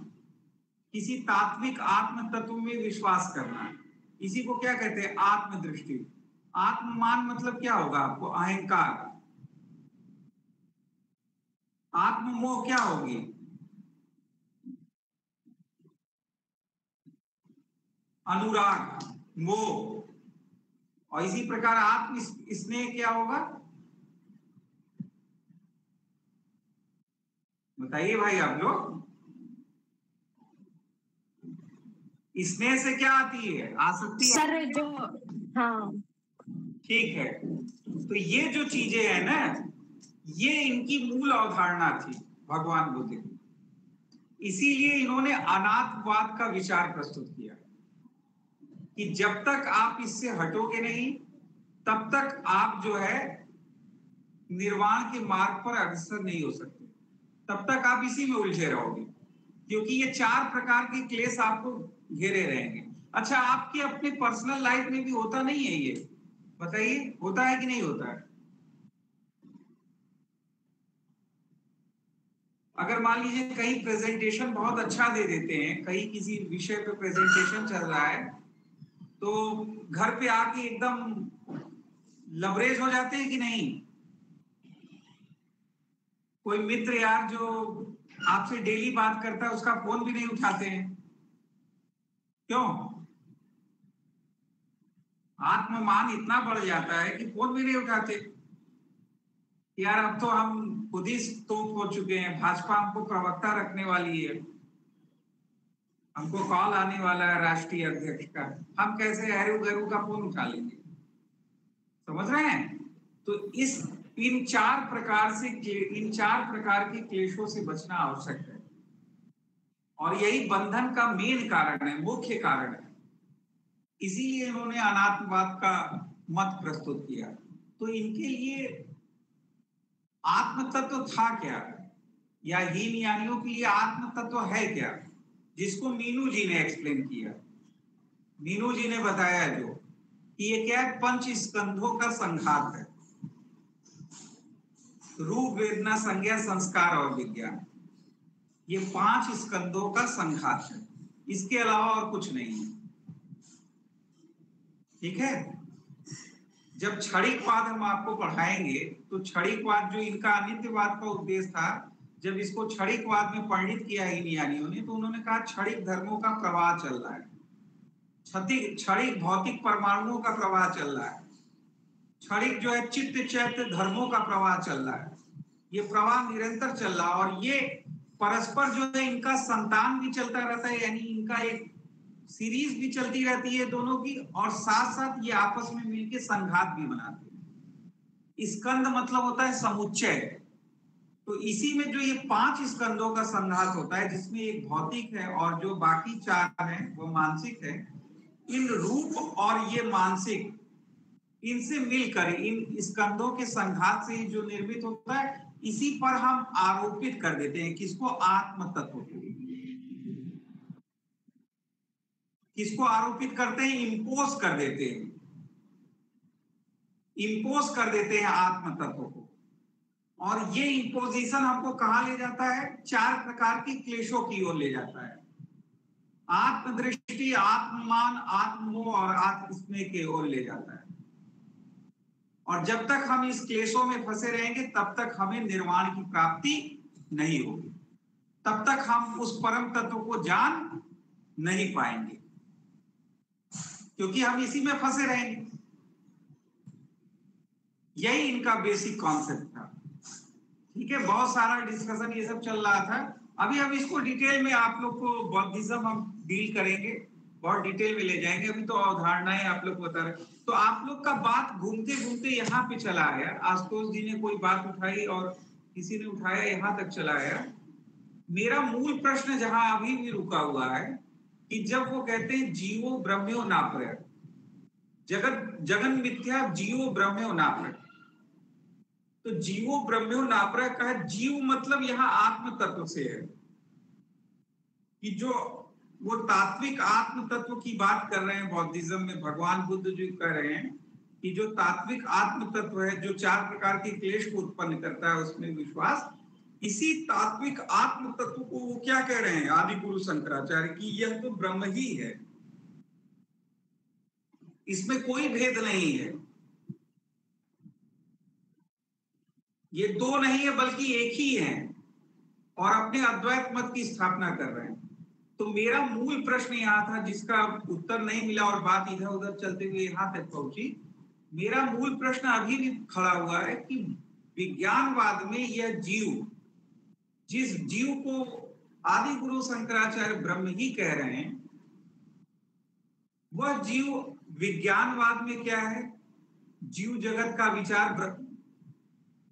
किसी तात्विक आत्म तत्व में विश्वास करना, इसी को क्या कहते हैं? आत्मदृष्टि। आत्ममान मतलब क्या होगा आपको? अहंकार। आत्ममोह क्या होगी? अनुराग, मोह। और इसी प्रकार आत्म स्नेह क्या होगा? बताइए भाई आप लोग। स्नेह से क्या आती है? आसक्ति। सर जो, हाँ ठीक है, तो ये जो चीजें हैं ना, ये इनकी मूल अवधारणा थी भगवान बुद्ध की। इसीलिए इन्होंने अनात्मवाद का विचार प्रस्तुत किया कि जब तक आप इससे हटोगे नहीं, तब तक आप जो है निर्वाण के मार्ग पर अग्रसर नहीं हो सकते, तब तक आप इसी में उलझे रहोगे, क्योंकि ये 4 प्रकार के क्लेश आपको घेरे रहेंगे। अच्छा, आपके अपने पर्सनल लाइफ में भी होता नहीं है ये? बताइए, होता है कि नहीं होता है? अगर मान लीजिए कहीं प्रेजेंटेशन बहुत अच्छा दे देते हैं, कहीं किसी विषय पे प्रेजेंटेशन चल रहा है, तो घर पे आके एकदम लवरेज हो जाते हैं कि नहीं? कोई मित्र यार जो आपसे डेली बात करता है, उसका फोन भी नहीं उठाते हैं। क्यों? आत्ममान इतना बढ़ जाता है कि फोन भी नहीं उठाते। यार अब तो हम खुद ही स्तोप हो चुके हैं, भाजपा हमको प्रवक्ता रखने वाली है, हमको कॉल आने वाला है राष्ट्रीय अध्यक्ष का, हम कैसे हरू गरू का फोन उठा लेंगे? समझ रहे हैं? तो इन 4 प्रकार के क्लेशों से बचना आवश्यक है, और यही बंधन का मेन कारण है, मुख्य कारण है। इसीलिए इन्होंने अनात्मवाद का मत प्रस्तुत किया। तो इनके लिए आत्म तत्व था क्या, या हीन यानियों के लिए आत्म तत्व है क्या, जिसको मीनू जी ने एक्सप्लेन किया। मीनू जी ने बताया जो कि ये क्या है? 5 स्कंधों का संघात है। रूप, वेदना, संज्ञा, संस्कार और विज्ञान, ये 5 स्कंधों का संघात है, इसके अलावा और कुछ नहीं है। ठीक है? जब क्षणिकवाद हम आपको पढ़ाएंगे, तो क्षणिकवाद जो इनका अनित्यवाद का उद्देश्य था, जब इसको क्षणिकवाद में परिणित किया इन यानियों ने, तो उन्होंने कहा क्षणिक धर्मों का प्रवाह चल रहा है, क्षणिक भौतिक परमाणुओं का प्रवाह चल रहा है, क्षणिक जो है चित्त चैत्य धर्मों का प्रवाह चल रहा है। ये प्रवाह निरंतर चल रहा है, और ये परस्पर जो है इनका संतान भी चलता रहता है, यानी इनका एक सीरीज भी चलती रहती है दोनों की, और साथ साथ ये आपस में मिलकर संघात भी बनाते हैं। स्कंद मतलब होता है समुच्चय। तो इसी में जो ये 5 स्कंदों का संघात होता है, जिसमें एक भौतिक है और जो बाकी 4 हैं वो मानसिक है। इन रूप और ये मानसिक, इनसे मिलकर इन स्कंदों के संघात से जो निर्मित होता है, इसी पर हम आरोपित कर देते हैं किसको? आत्म तत्व को। किसको आरोपित करते हैं? इंपोज कर देते हैं, इंपोज कर देते हैं आत्म तत्व को। और ये इंपोजिशन हमको कहां ले जाता है? 4 प्रकार की क्लेशों की ओर ले जाता है। आत्मदृष्टि, आत्ममान, आत्ममोह और आत्मस्नेह की ओर ले जाता है। और जब तक हम इस क्लेशों में फंसे रहेंगे, तब तक हमें निर्वाण की प्राप्ति नहीं होगी, तब तक हम उस परम तत्व को जान नहीं पाएंगे, क्योंकि हम इसी में फंसे रहेंगे। यही इनका बेसिक कॉन्सेप्ट था। ठीक है, बहुत सारा डिस्कशन ये सब चल रहा था। अभी हम इसको डिटेल में आप लोग को बौद्धिज्म हम डील करेंगे, बहुत डिटेल में ले जाएंगे। अभी तो अवधारणाएं आप लोग बता रहे, तो आप लोग का बात घूमते घूमते यहाँ पे चला आया। आशुतोष जी ने कोई बात उठाई और किसी ने उठाया, यहाँ तक चला आया। मेरा मूल प्रश्न जहां अभी भी रुका हुआ है कि जब वो कहते हैं जीवो ब्रह्म्यो नापरः, जगन मिथ्या जीवो ब्रह्म्यो नापरः, तो जीवो ब्रह्म्यो नापरः का है, जीव मतलब यहाँ आत्म तत्व से है, कि जो वो तात्विक आत्म तत्व की बात कर रहे हैं बौद्धिज्म में। भगवान बुद्ध जी कह रहे हैं कि जो तात्विक आत्म तत्व है, जो 4 प्रकार के क्लेश को उत्पन्न करता है, उसमें विश्वास, इसी तात्विक आत्म तत्व को वो क्या कह रहे हैं आदि गुरु शंकराचार्य की यह तो ब्रह्म ही है, इसमें कोई भेद नहीं है, ये दो नहीं है बल्कि एक ही है, और अपने अद्वैत मत की स्थापना कर रहे हैं। तो मेरा मूल प्रश्न यहाँ था जिसका उत्तर नहीं मिला और बात इधर उधर चलते हुए यहाँ तक पहुंची। मेरा मूल प्रश्न अभी भी खड़ा हुआ है कि विज्ञानवाद में यह जीव, जिस जीव को आदि गुरु शंकराचार्य ब्रह्म ही कह रहे हैं, वह जीव विज्ञानवाद में क्या है, जीव जगत का विचार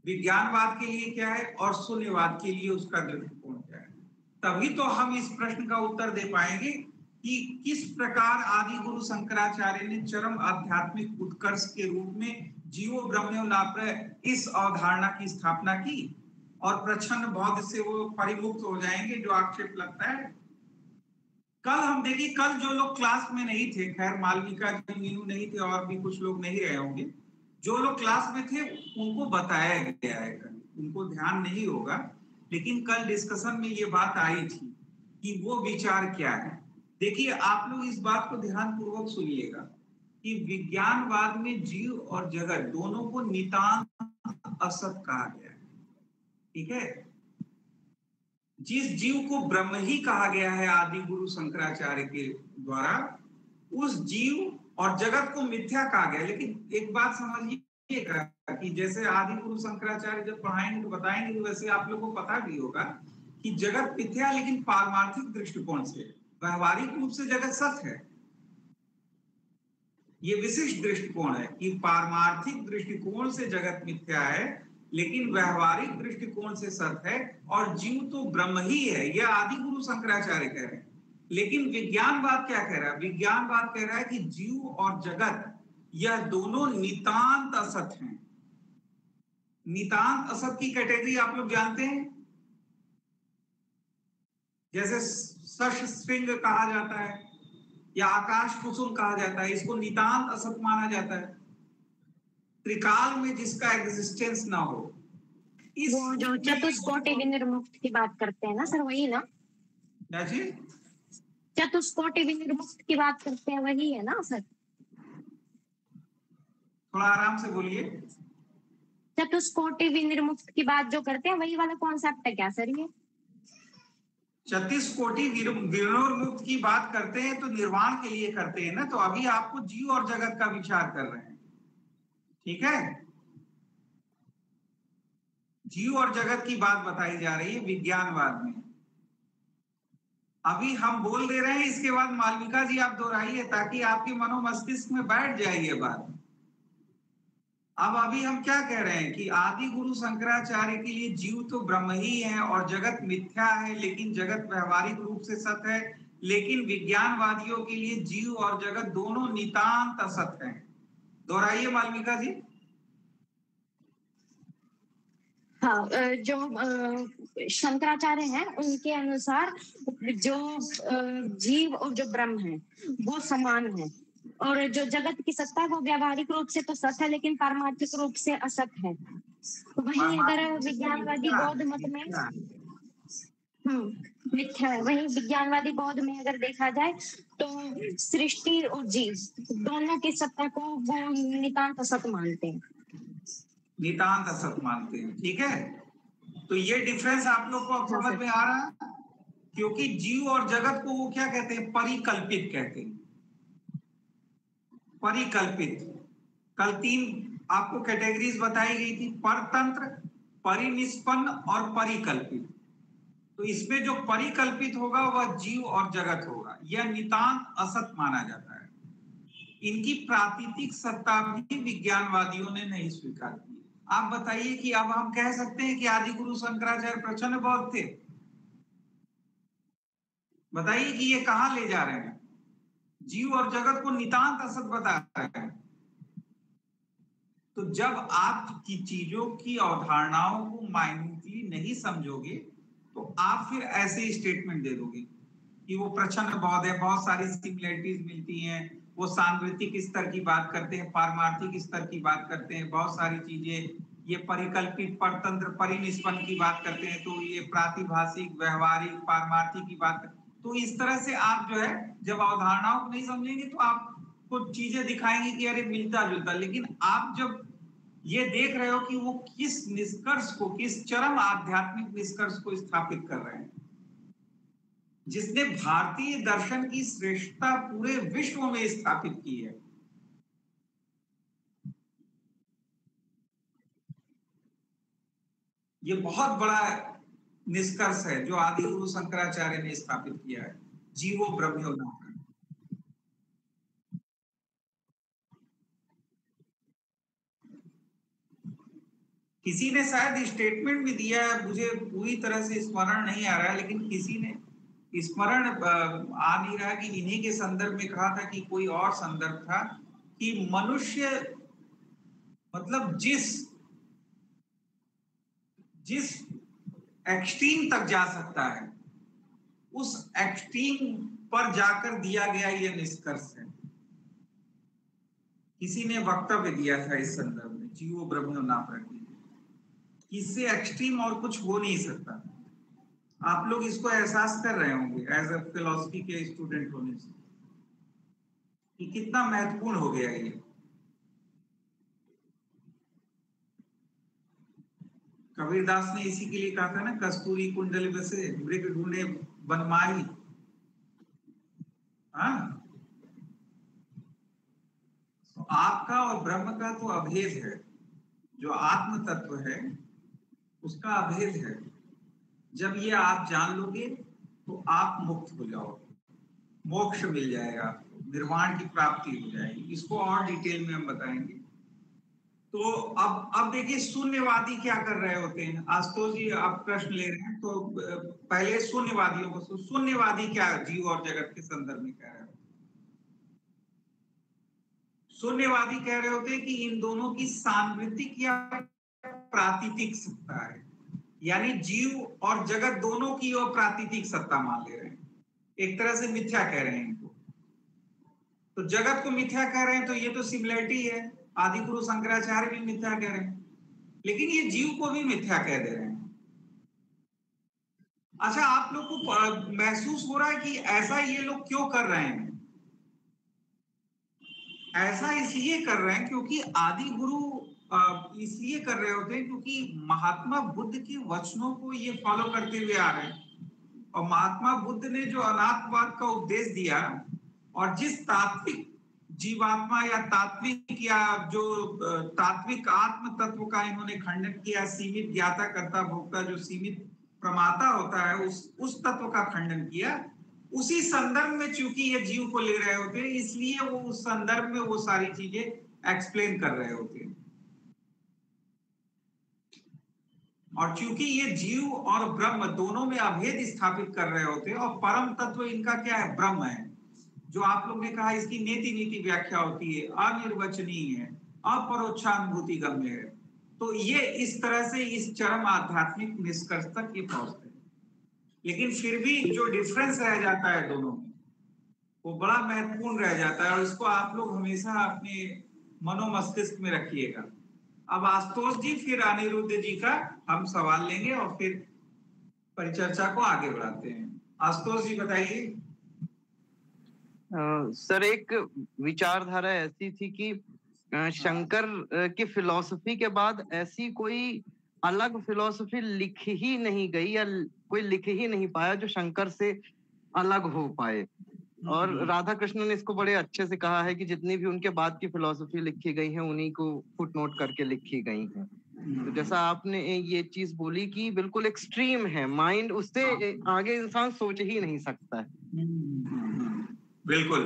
विज्ञानवाद के लिए क्या है और शून्यवाद के लिए उसका दृष्टिकोण क्या है। तभी तो हम इस प्रश्न का उत्तर दे पाएंगे कि किस प्रकार आदि गुरु शंकराचार्य ने चरम आध्यात्मिक उत्कर्ष के रूप में जीवो ब्रह्मो नाप्रय इस अवधारणा की स्थापना की और प्रच्छन्न बौद्ध से वो परिमुक्त हो जाएंगे जो आक्षेप लगता है। कल हम देखिए, कल जो लोग क्लास में नहीं थे, खैर मालविका जी मीनू नहीं थे और भी कुछ लोग नहीं रहे होंगे, जो लोग क्लास में थे उनको बताया गया है, उनको ध्यान नहीं होगा, लेकिन कल डिस्कशन में ये बात आई थी कि वो विचार क्या है। देखिए आप लोग इस बात को ध्यान पूर्वक सुनिएगा कि विज्ञानवाद में जीव और जगत दोनों को नितांत असत कहा गया है, ठीक है। जिस जीव को ब्रह्म ही कहा गया है आदि गुरु शंकराचार्य के द्वारा, उस जीव और जगत को मिथ्या कहा गया। लेकिन एक बात समझिएगा कि जैसे आदि गुरु शंकराचार्य जब पढ़ाएंगे तो बताएंगे, तो वैसे आप लोगों को पता भी होगा कि जगत मिथ्या लेकिन पारमार्थिक दृष्टिकोण से, व्यवहारिक रूप से जगत सत्य है। ये विशिष्ट दृष्टिकोण है कि पारमार्थिक दृष्टिकोण से जगत मिथ्या है लेकिन व्यवहारिक दृष्टिकोण से सत्य है, और जीव तो ब्रह्म ही है, यह आदि गुरु शंकराचार्य कह रहे हैं। लेकिन विज्ञानवाद क्या कह रहा है? विज्ञानवाद कह रहा है कि जीव और जगत यह दोनों नितांत असत हैं। नितांत असत की कैटेगरी आप लोग जानते हैं, जैसे सश्रृंग कहा जाता है या आकाश कुसुम कहा जाता है, इसको नितांत असत माना जाता है। त्रिकाल में जिसका एग्जिस्टेंस ना हो, इस वो जो चतुष्कोटि विनिर्मुक्त की बात करते हैं ना सर, वही ना? क्या जी? चतुष्कोटि विनिर्मुक्त की बात करते हैं, वही है ना सर? थोड़ा आराम से बोलिए। चतुष्कोटि विनिर्मुक्त की बात जो करते हैं वही वाला कॉन्सेप्ट है क्या सर ये? चतुष्कोटि विनिर्मुक्त की बात करते हैं तो निर्वाण के लिए करते हैं ना, तो अभी आपको जीव और जगत का विचार कर रहे हैं, ठीक है। जीव और जगत की बात बताई जा रही है विज्ञानवाद में। अभी हम बोल दे रहे हैं, इसके बाद मालविका जी आप दोहराइए ताकि आपके मनोमस्तिष्क में बैठ जाए ये बात। अब अभी हम क्या कह रहे हैं कि आदि गुरु शंकराचार्य के लिए जीव तो ब्रह्म ही है और जगत मिथ्या है, लेकिन जगत व्यवहारिक रूप से सत्य है। लेकिन विज्ञानवादियों के लिए जीव और जगत दोनों नितांत असत्य हैं। दोहराइए मालविका जी। हाँ, जो शंकराचार्य हैं उनके अनुसार जो जीव और जो ब्रह्म है वो समान है, और जो जगत की सत्ता है वो व्यावहारिक रूप से तो सत्य है लेकिन पारमार्थिक रूप से असत है। वहीं अगर विज्ञानवादी बौद्ध मत में मिथ्या है, वहीं विज्ञानवादी बौद्ध में अगर देखा जाए तो सृष्टि और जीव दोनों की सत्ता को वो नितांत असत मानते हैं। नितांत असत मानते हैं, ठीक है। तो ये डिफरेंस आप लोग को अब समझ में आ रहा है, क्योंकि जीव और जगत को वो क्या कहते हैं? परिकल्पित कहते हैं। परिकल्पित। कल 3 आपको कैटेगरीज बताई गई थी, परतंत्र, परिनिष्पन्न और परिकल्पित। तो इसमें जो परिकल्पित होगा वह जीव और जगत होगा, यह नितांत असत माना जाता है। इनकी प्रातीतिक सत्ता भी विज्ञानवादियों ने नहीं स्वीकार की। आप बताइए कि अब हम कह सकते हैं कि आदि गुरु शंकराचार्य प्रच्छन्न बौद्ध थे? बताइए कि ये कहां ले जा रहे हैं? जीव और जगत को नितांत असत बता रहे हैं। तो जब आप की चीजों की अवधारणाओं को माइन्यूटली नहीं समझोगे तो आप फिर ऐसे स्टेटमेंट दे दोगे कि वो प्रच्छन्न बौद्ध है, बहुत सारी सिमिलरिटीज मिलती हैं, वो सांस्कृतिक स्तर की बात करते हैं, पारमार्थिक स्तर की बात करते हैं, बहुत सारी चीजें ये परिकल्पित, परतंत्र, परिनिष्पन्न की बात करते हैं, तो ये प्रातिभाषिक, व्यवहारिक, पारमार्थिक की बात करते हैं। तो इस तरह से आप जो है जब अवधारणाओं को नहीं समझेंगे तो आपको चीजें दिखाएंगे कि अरे मिलता जुलता, लेकिन आप जब ये देख रहे हो कि वो किस निष्कर्ष को, किस चरम आध्यात्मिक निष्कर्ष को स्थापित कर रहे हैं, जिसने भारतीय दर्शन की श्रेष्ठता पूरे विश्व में स्थापित की है। ये बहुत बड़ा निष्कर्ष है जो आदि गुरु शंकराचार्य ने स्थापित किया है, जीवो ब्रह्मो नाम। किसी ने शायद स्टेटमेंट भी दिया है, मुझे पूरी तरह से स्मरण नहीं आ रहा है, लेकिन किसी ने स्मरण आ नहीं रहा कि इन्हीं के संदर्भ में कहा था कि कोई और संदर्भ था कि मनुष्य मतलब जिस एक्सट्रीम तक जा सकता है उस एक्सट्रीम पर जाकर दिया गया यह निष्कर्ष है। किसी ने वक्तव्य दिया था इस संदर्भ में, जीवो ब्रह्मो ना प्रकृति, इससे एक्सट्रीम और कुछ हो नहीं सकता। आप लोग इसको एहसास कर रहे होंगे एज अ फिलॉसफी के स्टूडेंट होने से कि कितना महत्वपूर्ण हो गया ये। कबीरदास ने इसी के लिए कहा था ना, कस्तूरी कुंडल बसे मृग ढूंढे बनमाही। हाँ, तो आपका और ब्रह्म का तो अभेद है, जो आत्म तत्व है उसका अभेद है। जब ये आप जान लोगे तो आप मुक्त हो जाओगे, मोक्ष मिल जाएगा आपको, निर्वाण की प्राप्ति हो जाएगी। इसको और डिटेल में हम बताएंगे। तो अब देखिए शून्यवादी क्या कर रहे होते हैं। आशुतोष जी आप प्रश्न ले रहे हैं, तो पहले शून्यवादियों को, शून्यवादी क्या जीव और जगत के संदर्भ में कह रहे होते हैं? शून्यवादी कह रहे होते हैं कि इन दोनों की सांवृत्तिक या प्रातीतिक सत्ता है, यानी जीव और जगत दोनों की वो प्रातीतिक सत्ता मान ले रहे हैं, एक तरह से मिथ्या कह रहे हैं इनको। तो जगत को मिथ्या कह रहे हैं तो ये तो सिमिलरिटी है, आदि गुरु शंकराचार्य भी मिथ्या कह रहे हैं, लेकिन ये जीव को भी मिथ्या कह दे रहे हैं। अच्छा, आप लोग को महसूस हो रहा है कि ऐसा ये लोग क्यों कर रहे हैं? ऐसा इसलिए कर रहे हैं क्योंकि आदि गुरु इसलिए कर रहे होते हैं क्योंकि महात्मा बुद्ध के वचनों को ये फॉलो करते हुए आ रहे हैं। और महात्मा बुद्ध ने जो अनात्मवाद का उपदेश दिया और जिस तात्विक जीवात्मा या जो तात्विक आत्म तत्व का इन्होंने खंडन किया, सीमित ज्ञाता कर्ता भोक्ता जो सीमित प्रमाता होता है उस तत्व का खंडन किया, उसी संदर्भ में चूंकि ये जीव को ले रहे होते हैं, इसलिए वो उस संदर्भ में वो सारी चीजें एक्सप्लेन कर रहे होते हैं। और चूंकि ये जीव और ब्रह्म दोनों में अभेद स्थापित कर रहे होते हैं, और परम तत्व इनका क्या है? ब्रह्म है, जो आप लोग ने कहा इसकी नीति नीति व्याख्या होती है, अनिर्वचनीय है, अपरोक्षानुभूति गम्य है। तो ये इस तरह से इस चरम आध्यात्मिक निष्कर्ष तक ये पहुंचते हैं। लेकिन फिर भी जो डिफरेंस रह जाता है दोनों में वो बड़ा महत्वपूर्ण रह जाता है, और इसको आप लोग हमेशा अपने मनोमस्तिष्क में रखिएगा। अब आशुतोष जी फिर अनिरुद्ध जी का हम सवाल लेंगे और फिर परिचर्चा को आगे बढ़ाते हैं। आशुतोष जी बताइए। सर, एक विचारधारा ऐसी थी कि शंकर की फिलॉसफी के बाद ऐसी कोई अलग फिलॉसफी लिख ही नहीं गई या कोई लिख ही नहीं पाया जो शंकर से अलग हो पाए। और राधा कृष्ण ने इसको बड़े अच्छे से कहा है कि जितनी भी उनके बाद की फिलॉसफी लिखी गई है उन्हीं को फुटनोट करके लिखी गई हैं। तो जैसा आपने ये चीज बोली कि बिल्कुल एक्सट्रीम है, माइंड उससे आगे इंसान सोच ही नहीं सकता है। बिल्कुल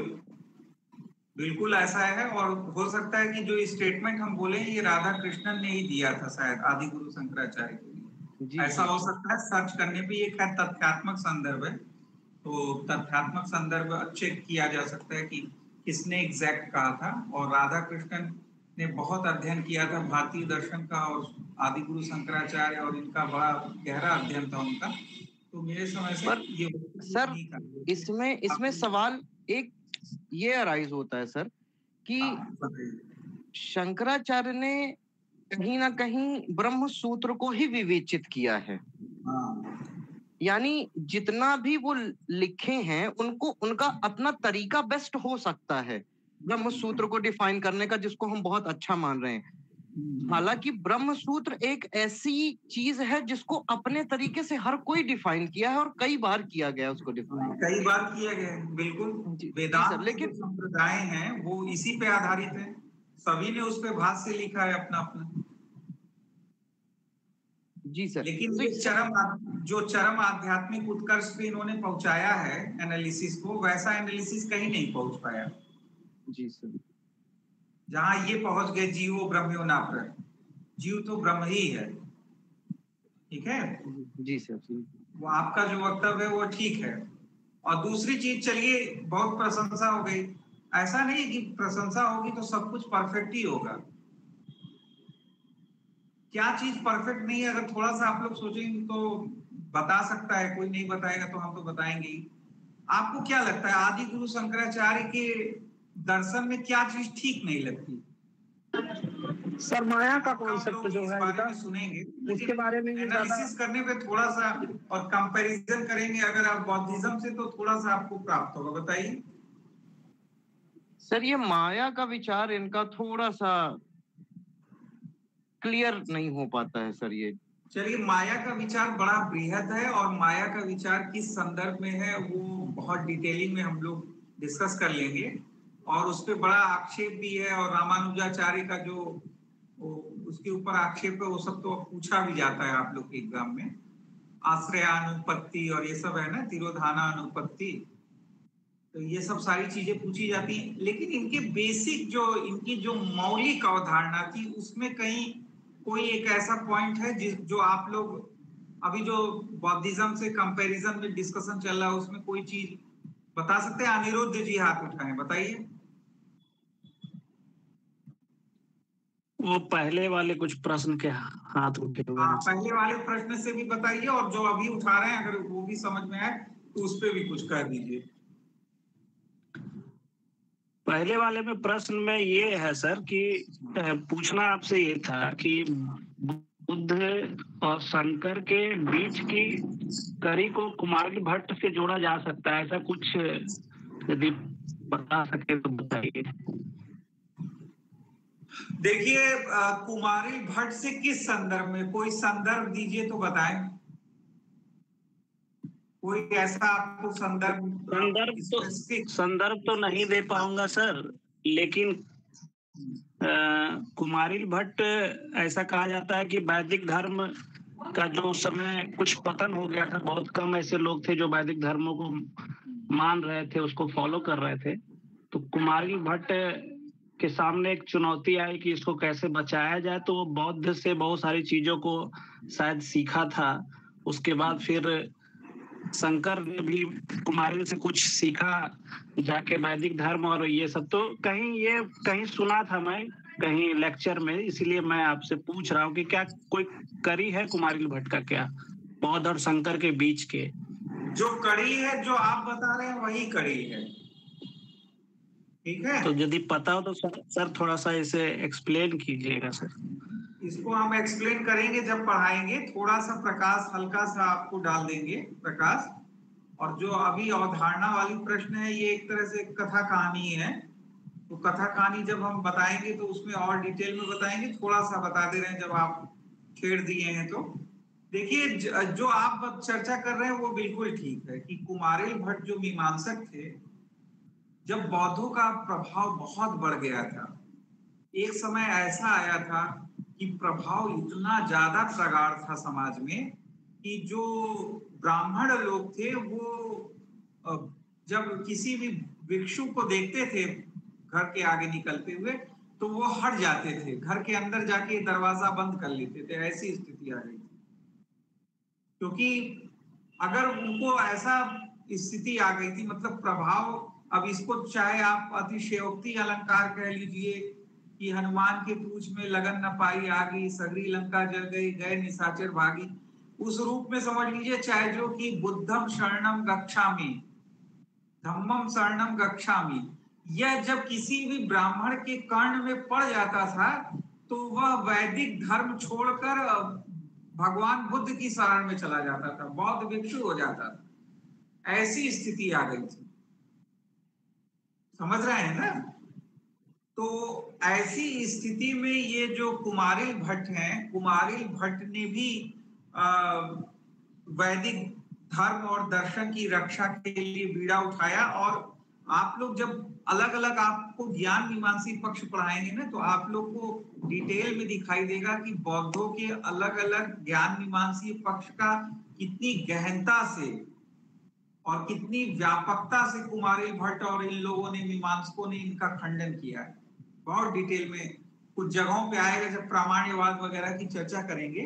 बिल्कुल ऐसा है। और हो सकता है कि जो स्टेटमेंट हम बोले ये राधा कृष्णन ने ही दिया था शायद आदि गुरु शंकराचार्य के लिए, ऐसा हो सकता है। सर्च करने पे ये खैर तथ्यात्मक संदर्भ है, तो तथ्यात्मक संदर्भ चेक किया जा सकता है कि किसने एग्जैक्ट कहा था। और राधा कृष्णन ने बहुत अध्ययन किया था भारतीय दर्शन का, और आदि गुरु शंकराचार्य और इनका बड़ा गहरा अध्ययन था उनका। तो मेरे समय से ये सर इसमें सवाल एक ये अराइज होता है सर कि शंकराचार्य ने कहीं ना कहीं ब्रह्म सूत्र को ही विवेचित किया है। यानी जितना भी वो लिखे हैं उनको उनका अपना तरीका बेस्ट हो सकता है ब्रह्म सूत्र को डिफाइन करने का, जिसको हम बहुत अच्छा मान रहे हैं। हालांकि ब्रह्म सूत्र एक ऐसी चीज है जिसको अपने तरीके से हर कोई डिफाइन किया है और कई बार किया गया उसको डिफाइन, कई बार किया गया है, बिल्कुल। वेदांत लेकिन जो संप्रदाय हैं वो इसी पे आधारित है, सभी ने उस पे भाष्य लिखा है अपना अपना। जी सर। लेकिन ये चरम आध्यात्मिक उत्कर्ष पे इन्होंने पहुंचाया है एनालिसिस को, वैसा एनालिसिस कहीं नहीं पहुंच पाया। जी सर। जहां ये पहुंच गए जीवो ब्रह्मो नापर, जीव तो ब्रह्म ही है, ठीक है। जी सर। वो आपका जो वक्तव्य है वो ठीक है। और दूसरी चीज, चलिए बहुत प्रशंसा हो गई, ऐसा नहीं कि प्रशंसा होगी तो सब कुछ परफेक्ट ही होगा। क्या चीज परफेक्ट नहीं है, अगर थोड़ा सा आप लोग सोचेंगे तो बता सकता है, कोई नहीं बताएगा तो हम तो बताएंगे ही। आपको क्या लगता है आदि गुरु शंकराचार्य के दर्शन में क्या चीज ठीक नहीं लगती? सर माया का कॉन्सेप्ट जो है इनका, सुनेंगे उसके बारे में एनालिसिस करने पे थोड़ा सा और कंपैरिजन करेंगे अगर आप बौद्धिज्म से, तो थोड़ा सा आपको प्राप्त होगा। बताइए सर। ये माया का विचार इनका थोड़ा सा क्लियर नहीं हो पाता है सर। ये चलिए, माया का विचार बड़ा बृहद है और माया का विचार किस संदर्भ में है वो बहुत डिटेलिंग में हम लोग डिस्कस कर लेंगे, और उस पर बड़ा आक्षेप भी है, और रामानुजाचार्य का जो उसके ऊपर आक्षेप है वो सब तो पूछा भी जाता है आप लोग के एग्जाम में। आश्रयानुपत्ति और ये सब है ना, तिरोधानानुपत्ति, तो ये सब सारी चीजें पूछी जाती हैं। लेकिन इनके बेसिक इनकी जो मौलिक अवधारणा थी उसमें कहीं कोई एक ऐसा पॉइंट है जो आप लोग अभी जो बौद्धिज्म से कंपैरिजन में डिस्कशन चल रहा है उसमें कोई चीज बता सकते हैं? अनिरुद्ध जी हाथ उठाए, बताइए। वो पहले वाले कुछ प्रश्न के हाथ उठे हुए हैं। पहले वाले प्रश्न से भी बताइए, और जो अभी उठा रहे हैं अगर वो भी समझ में आए तो उस पर भी कुछ कह दीजिए। पहले वाले में प्रश्न में ये है सर कि पूछना आपसे ये था कि बुद्ध और शंकर के बीच की कड़ी को कुमारिल भट्ट से जोड़ा जा सकता है, ऐसा कुछ यदि बता सके तो बताइए। देखिए, कुमारिल भट्ट से किस संदर्भ में, कोई संदर्भ दीजिए तो बताएं। कोई ऐसा आपको संदर्भ तो नहीं दे पाऊंगा सर, लेकिन कुमारिल भट्ट ऐसा कहा जाता है कि वैदिक धर्म का जो समय कुछ पतन हो गया था, बहुत कम ऐसे लोग थे जो वैदिक धर्मों को मान रहे थे, उसको फॉलो कर रहे थे। तो कुमारिल भट्ट के सामने एक चुनौती आई कि इसको कैसे बचाया जाए, तो वो बौद्ध से बहुत सारी चीजों को शायद सीखा था। उसके बाद फिर शंकर ने भी कुमारिल से कुछ सीखा जाके वैदिक धर्म और ये सब। तो कहीं सुना था मैं कहीं लेक्चर में, इसलिए मैं आपसे पूछ रहा हूँ कि क्या कोई कड़ी है कुमारिल भट्ट का, क्या बौद्ध और शंकर के बीच के? जो कड़ी है जो आप बता रहे हैं वही कड़ी है, ठीक है। तो यदि पता हो तो सर थोड़ा सा इसे एक्सप्लेन कीजिएगा सर। इसको हम एक्सप्लेन करेंगे जब पढ़ाएंगे, थोड़ा सा प्रकाश हल्का सा आपको डाल देंगे प्रकाश। और जो अभी अवधारणा वाली प्रश्न है ये एक तरह से कथा कहानी है, तो कथा कहानी जब हम बताएंगे तो उसमें और डिटेल में बताएंगे, थोड़ा सा बता दे रहे हैं जब आप छेड़ दिए हैं। तो देखिए, जो आप चर्चा कर रहे हैं वो बिल्कुल ठीक है कि कुमारिल भट्ट जो मीमांसक थे, जब बौद्धों का प्रभाव बहुत बढ़ गया था, एक समय ऐसा आया था कि प्रभाव इतना ज्यादा प्रगाढ़ था समाज में कि जो ब्राह्मण लोग थे वो जब किसी भी भिक्षु को देखते थे घर के आगे निकलते हुए तो वो हट जाते थे, घर के अंदर जाके दरवाजा बंद कर लेते थे। ऐसी स्थिति आ गई थी, क्योंकि अगर उनको ऐसा स्थिति आ गई थी, मतलब प्रभाव, अब इसको चाहे आप अतिशयोक्ति अलंकार कह लीजिए कि हनुमान के पूंछ में लगन न पाई आगी, सगरी लंका जल गई, गए निशाचर भागी, उस रूप में समझ लीजिए, चाहे जो कि बुद्धम शरणम गच्छामि, धम्मम शरणम गच्छामि, यह जब किसी भी ब्राह्मण के कर्ण में पड़ जाता था तो वह वैदिक धर्म छोड़कर भगवान बुद्ध की शरण में चला जाता था, बौद्ध भिक्षु हो जाता था। ऐसी स्थिति आ गई थी, समझ रहे हैं ना। तो ऐसी स्थिति में ये जो कुमारिल भट्ट हैं, कुमारिल भट्ट ने भी वैदिक धर्म और दर्शन की रक्षा के लिए बीड़ा उठाया। और आप लोग जब अलग अलग आपको ज्ञान मीमांसी पक्ष पढ़ाएंगे ना, तो आप लोग को डिटेल में दिखाई देगा कि बौद्धों के अलग अलग ज्ञान मीमांसी पक्ष का कितनी गहनता से और कितनी व्यापकता से कुमारिल भट्ट और इन लोगों ने, मीमांसकों ने इनका खंडन किया है। बहुत डिटेल में कुछ जगहों पे आएगा, जब प्रामाण्यवाद वगैरह की चर्चा करेंगे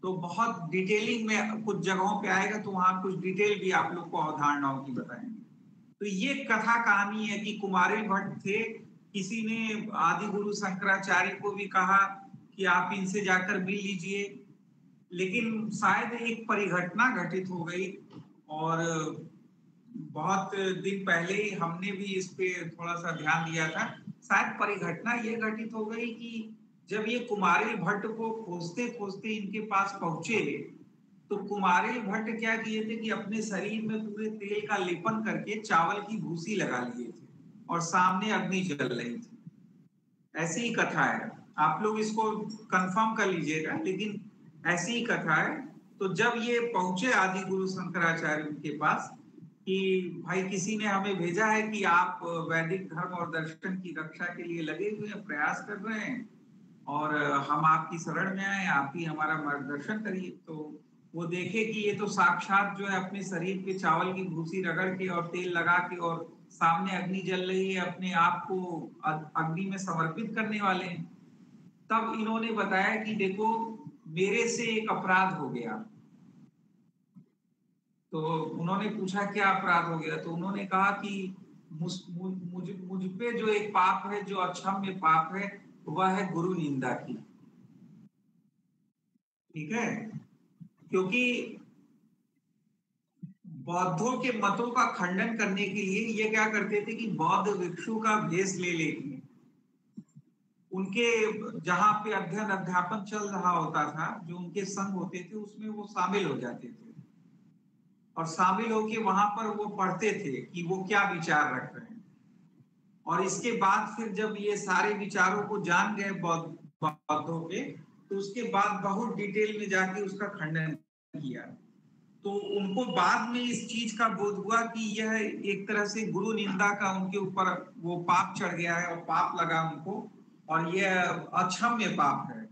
तो बहुत डिटेलिंग में कुछ जगहों पे आएगा, तो वहां कुछ डिटेल भी आप लोग को अवधारणाओं की बताएंगे। तो ये कथा कहानी है कि कुमारिल भट्ट थे, किसी ने आदि गुरु शंकराचार्य को भी कहा कि आप इनसे जाकर मिल लीजिए, लेकिन शायद एक परिघटना घटित हो गई। और बहुत दिन पहले ही हमने भी इस पे थोड़ा सा ध्यान दिया था। शायद परिघटना ये घटित हो गई कि जब ये कुमारिल भट्ट को खोजते खोजते इनके पास पहुंचे, तो कुमारिल भट्ट क्या किए थे कि अपने शरीर में पूरे तेल का लेपन करके चावल की भूसी लगा लिए थे और सामने अग्नि जल रही थी। ऐसी ही कथा है, आप लोग इसको कंफर्म कर लीजिएगा, लेकिन ऐसी ही कथा है। तो जब ये पहुंचे आदि गुरु शंकराचार्य के पास कि भाई किसी ने हमें भेजा है कि आप वैदिक धर्म और दर्शन की रक्षा के लिए लगे हुए हैं, प्रयास कर रहे हैं, और हम आपकी शरण में आए, आप ही हमारा मार्गदर्शन करिए। तो वो देखे कि ये तो साक्षात जो है अपने शरीर पे चावल की भूसी रगड़ के और तेल लगा के और सामने अग्नि जल रही है, अपने आप को अग्नि में समर्पित करने वाले हैं। तब इन्होंने बताया कि देखो मेरे से एक अपराध हो गया। तो उन्होंने पूछा क्या अपराध हो गया, तो उन्होंने कहा कि मुझ पे जो एक पाप है, जो अक्षम्य पाप है, वह है गुरु निंदा की। ठीक है, क्योंकि बौद्धों के मतों का खंडन करने के लिए ये क्या करते थे कि बौद्ध भिक्षु का भेष ले लेके उनके जहां पे अध्ययन अध्यापन चल रहा होता था, जो उनके संग होते थे उसमें वो शामिल हो जाते थे, और शामिल होके वहां पर वो पढ़ते थे कि वो क्या विचार रख रहे हैं। और इसके बाद फिर जब ये सारे विचारों को जान गए बौद्धों के, तो उसके बाद बहुत डिटेल में जाके उसका खंडन किया। तो उनको बाद में इस चीज का बोध हुआ कि यह एक तरह से गुरु निंदा का उनके ऊपर वो पाप चढ़ गया है, और पाप लगा उनको, और यह अक्षम्य पाप है।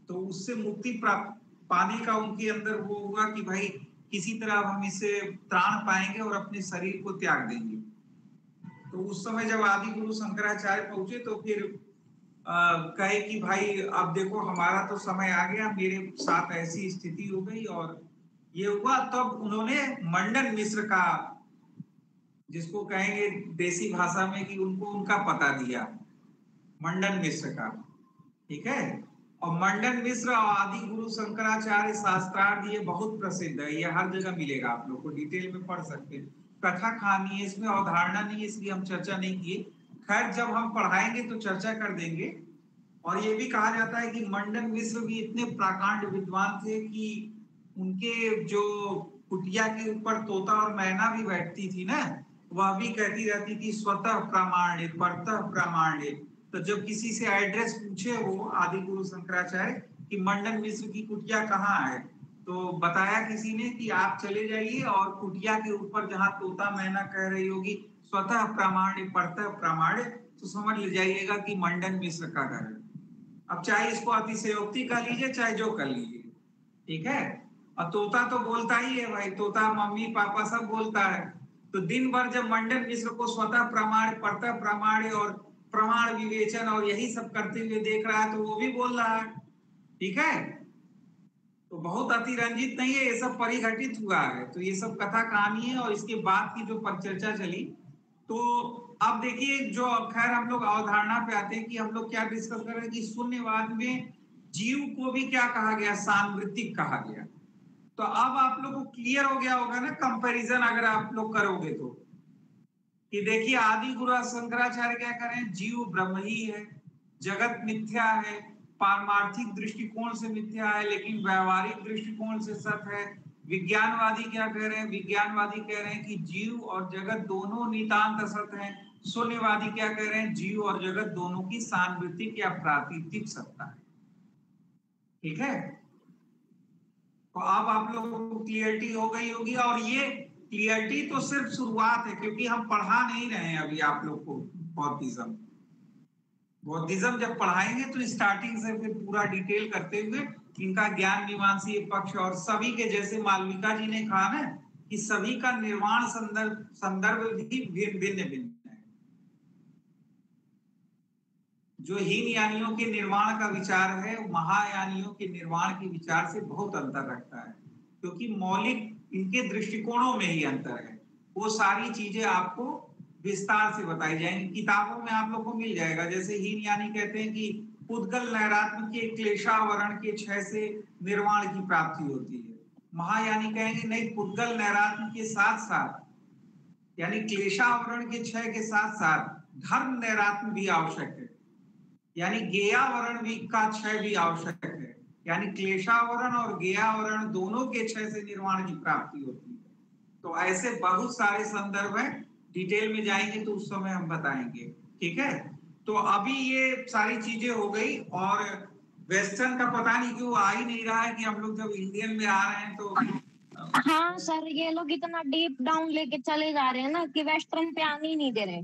तो उससे मुक्ति प्राप्त पाने का उनके अंदर वो हुआ कि भाई किसी तरह हम इससे त्राण पाएंगे और अपने शरीर को त्याग देंगे। तो उस समय जब आदि गुरु शंकराचार्य पहुंचे, तो फिर कहे कि भाई अब देखो हमारा तो समय आ गया, मेरे साथ ऐसी स्थिति हो गई और ये हुआ। तब उन्होंने मंडन मिश्र का, जिसको कहेंगे देसी भाषा में कि उनको उनका पता दिया, मंडन मिश्र का। ठीक है, और मंडन मिश्र और आदि गुरु शंकराचार्य शास्त्रार्थ ये बहुत प्रसिद्ध है, ये हर जगह मिलेगा, आप लोग को डिटेल में पढ़ सकते हैं। कथा कहानी है, इसमें अवधारणा नहीं है, इसलिए हम चर्चा नहीं किए। खैर जब हम पढ़ाएंगे तो चर्चा कर देंगे। और ये भी कहा जाता है कि मंडन मिश्र भी इतने प्राकांड विद्वान थे कि उनके जो कुटिया के ऊपर तोता और मैना भी बैठती थी ना, वह भी कहती रहती थी स्वतः प्रामाण्य परतः प्रामाण्य। तो जब किसी से एड्रेस पूछे वो आदि गुरु शंकराचार्य कि मंडन मिश्र की कुटिया कहाँ है, तो बताया किसी ने कि आप चले जाइए और कुटिया के ऊपर जहाँ तोता मैना कह रही होगी स्वतः प्रामाण्य परतः प्रामाण्य, तो समझ ले जाइएगा कि मंडन मिश्र का घर है। अब चाहे इसको अतिशयोक्ति कर लीजिए, चाहे जो कर लीजिए, ठीक है। और तोता तो बोलता ही है भाई, तोता मम्मी पापा सब बोलता है। तो दिन भर जब मंडन मिश्र को स्वतः प्रमाण परतः प्रमाण और प्रमाण विवेचन और यही सब करते हुए देख रहा है, तो वो भी बोल रहा है। ठीक है, तो बहुत अतिरंजित नहीं है, ये सब परिघटित हुआ है। तो ये सब कथा कहानी है, और इसके बाद की जो परिचर्चा चली, तो अब देखिए जो खैर हम लोग अवधारणा पे आते हैं कि हम लोग क्या डिस्कस कर रहे हैं कि शून्यवाद में जीव को भी क्या कहा गया, सांवृत्तिक कहा गया। तो अब आप लोग को क्लियर हो गया होगा ना, कंपैरिजन अगर आप लोग करोगे तो, कि देखिए आदि गुरु शंकराचार्य क्या करें, जीव ब्रह्म ही है, जगत मिथ्या है, पारमार्थिक दृष्टिकोण से मिथ्या है लेकिन व्यवहारिक दृष्टिकोण से सत्य है। विज्ञानवादी क्या कह रहे हैं? विज्ञानवादी कह रहे हैं कि जीव और जगत दोनों नितांत असत्य हैं। शून्यवादी क्या कह रहे हैं? जीव और जगत दोनों की सांविधिक या प्राकृतिक सत्ता है। ठीक है, तो अब आप लोगों को क्लियरिटी हो गई होगी। और ये क्लियरिटी तो सिर्फ शुरुआत है, क्योंकि हम पढ़ा नहीं रहे हैं अभी आप लोग को बौद्धिज्म जब पढ़ाएंगे तो स्टार्टिंग से फिर पूरा डिटेल करते हुए इनका ज्ञान मीमांसीय पक्ष और सभी के, जैसे मालविका जी ने कहा ना कि सभी का निर्वाण संदर्भ भी भिन्न भिन्न है। जो हीन यानियों के निर्वाण का विचार है महायानियों के निर्वाण के विचार से बहुत अंतर रखता है, क्योंकि मौलिक इनके दृष्टिकोणों में ही अंतर है। वो सारी चीजें आपको विस्तार से बताई जाएंगी, किताबों में आप लोग को मिल जाएगा। जैसे हीन यानी कहते हैं कि पुद्गल नैरात्म के क्लेशावरण के क्षय से निर्वाण की प्राप्ति होती है। महायानी कहेंगे नहीं, पुद्गल नैरात्म के साथ साथ यानी क्लेशावरण के क्षय के साथ साथ धर्म नैरात्म भी आवश्यक है, यानी गेयावरण भी का क्षय भी आवश्यक है। यानी क्लेशावरण और गेयावरण दोनों के क्षय से निर्वाण की प्राप्ति होती है। तो ऐसे बहुत सारे संदर्भ हैं, डिटेल में जाएंगे तो उस समय हम बताएंगे। ठीक है, तो अभी ये सारी चीजें हो गई। और वेस्टर्न का पता नहीं क्यों आ ही नहीं रहा है कि हम लोग जब इंडियन में आ रहे हैं तो हाँ सर, ये लोग इतना डीप डाउन लेके चले जा रहे हैं ना कि वेस्टर्न पे आने ही नहीं दे रहे।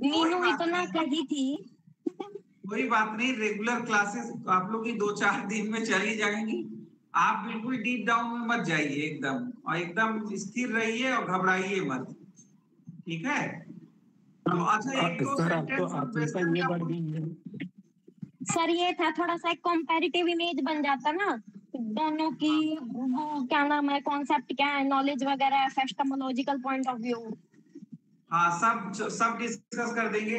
मीनू इतना कही थी। कोई बात नहीं, रेगुलर क्लासेस आप लोग की 2-4 दिन में चली जाएंगी। आप बिल्कुल डीप डाउन में मत जाइए, एकदम और एकदम स्थिर रहिए और घबराइए मत। ठीक है, तो अच्छा एक दो सर ये था थोड़ा सा कंपैरेटिव इमेज बन जाता ना दोनों की, वो क्या नाम है, कॉन्सेप्ट क्या है, नॉलेज वगैरह, एपिस्टेमोलॉजिकल पॉइंट ऑफ व्यू। हाँ, सब डिस्कस कर देंगे।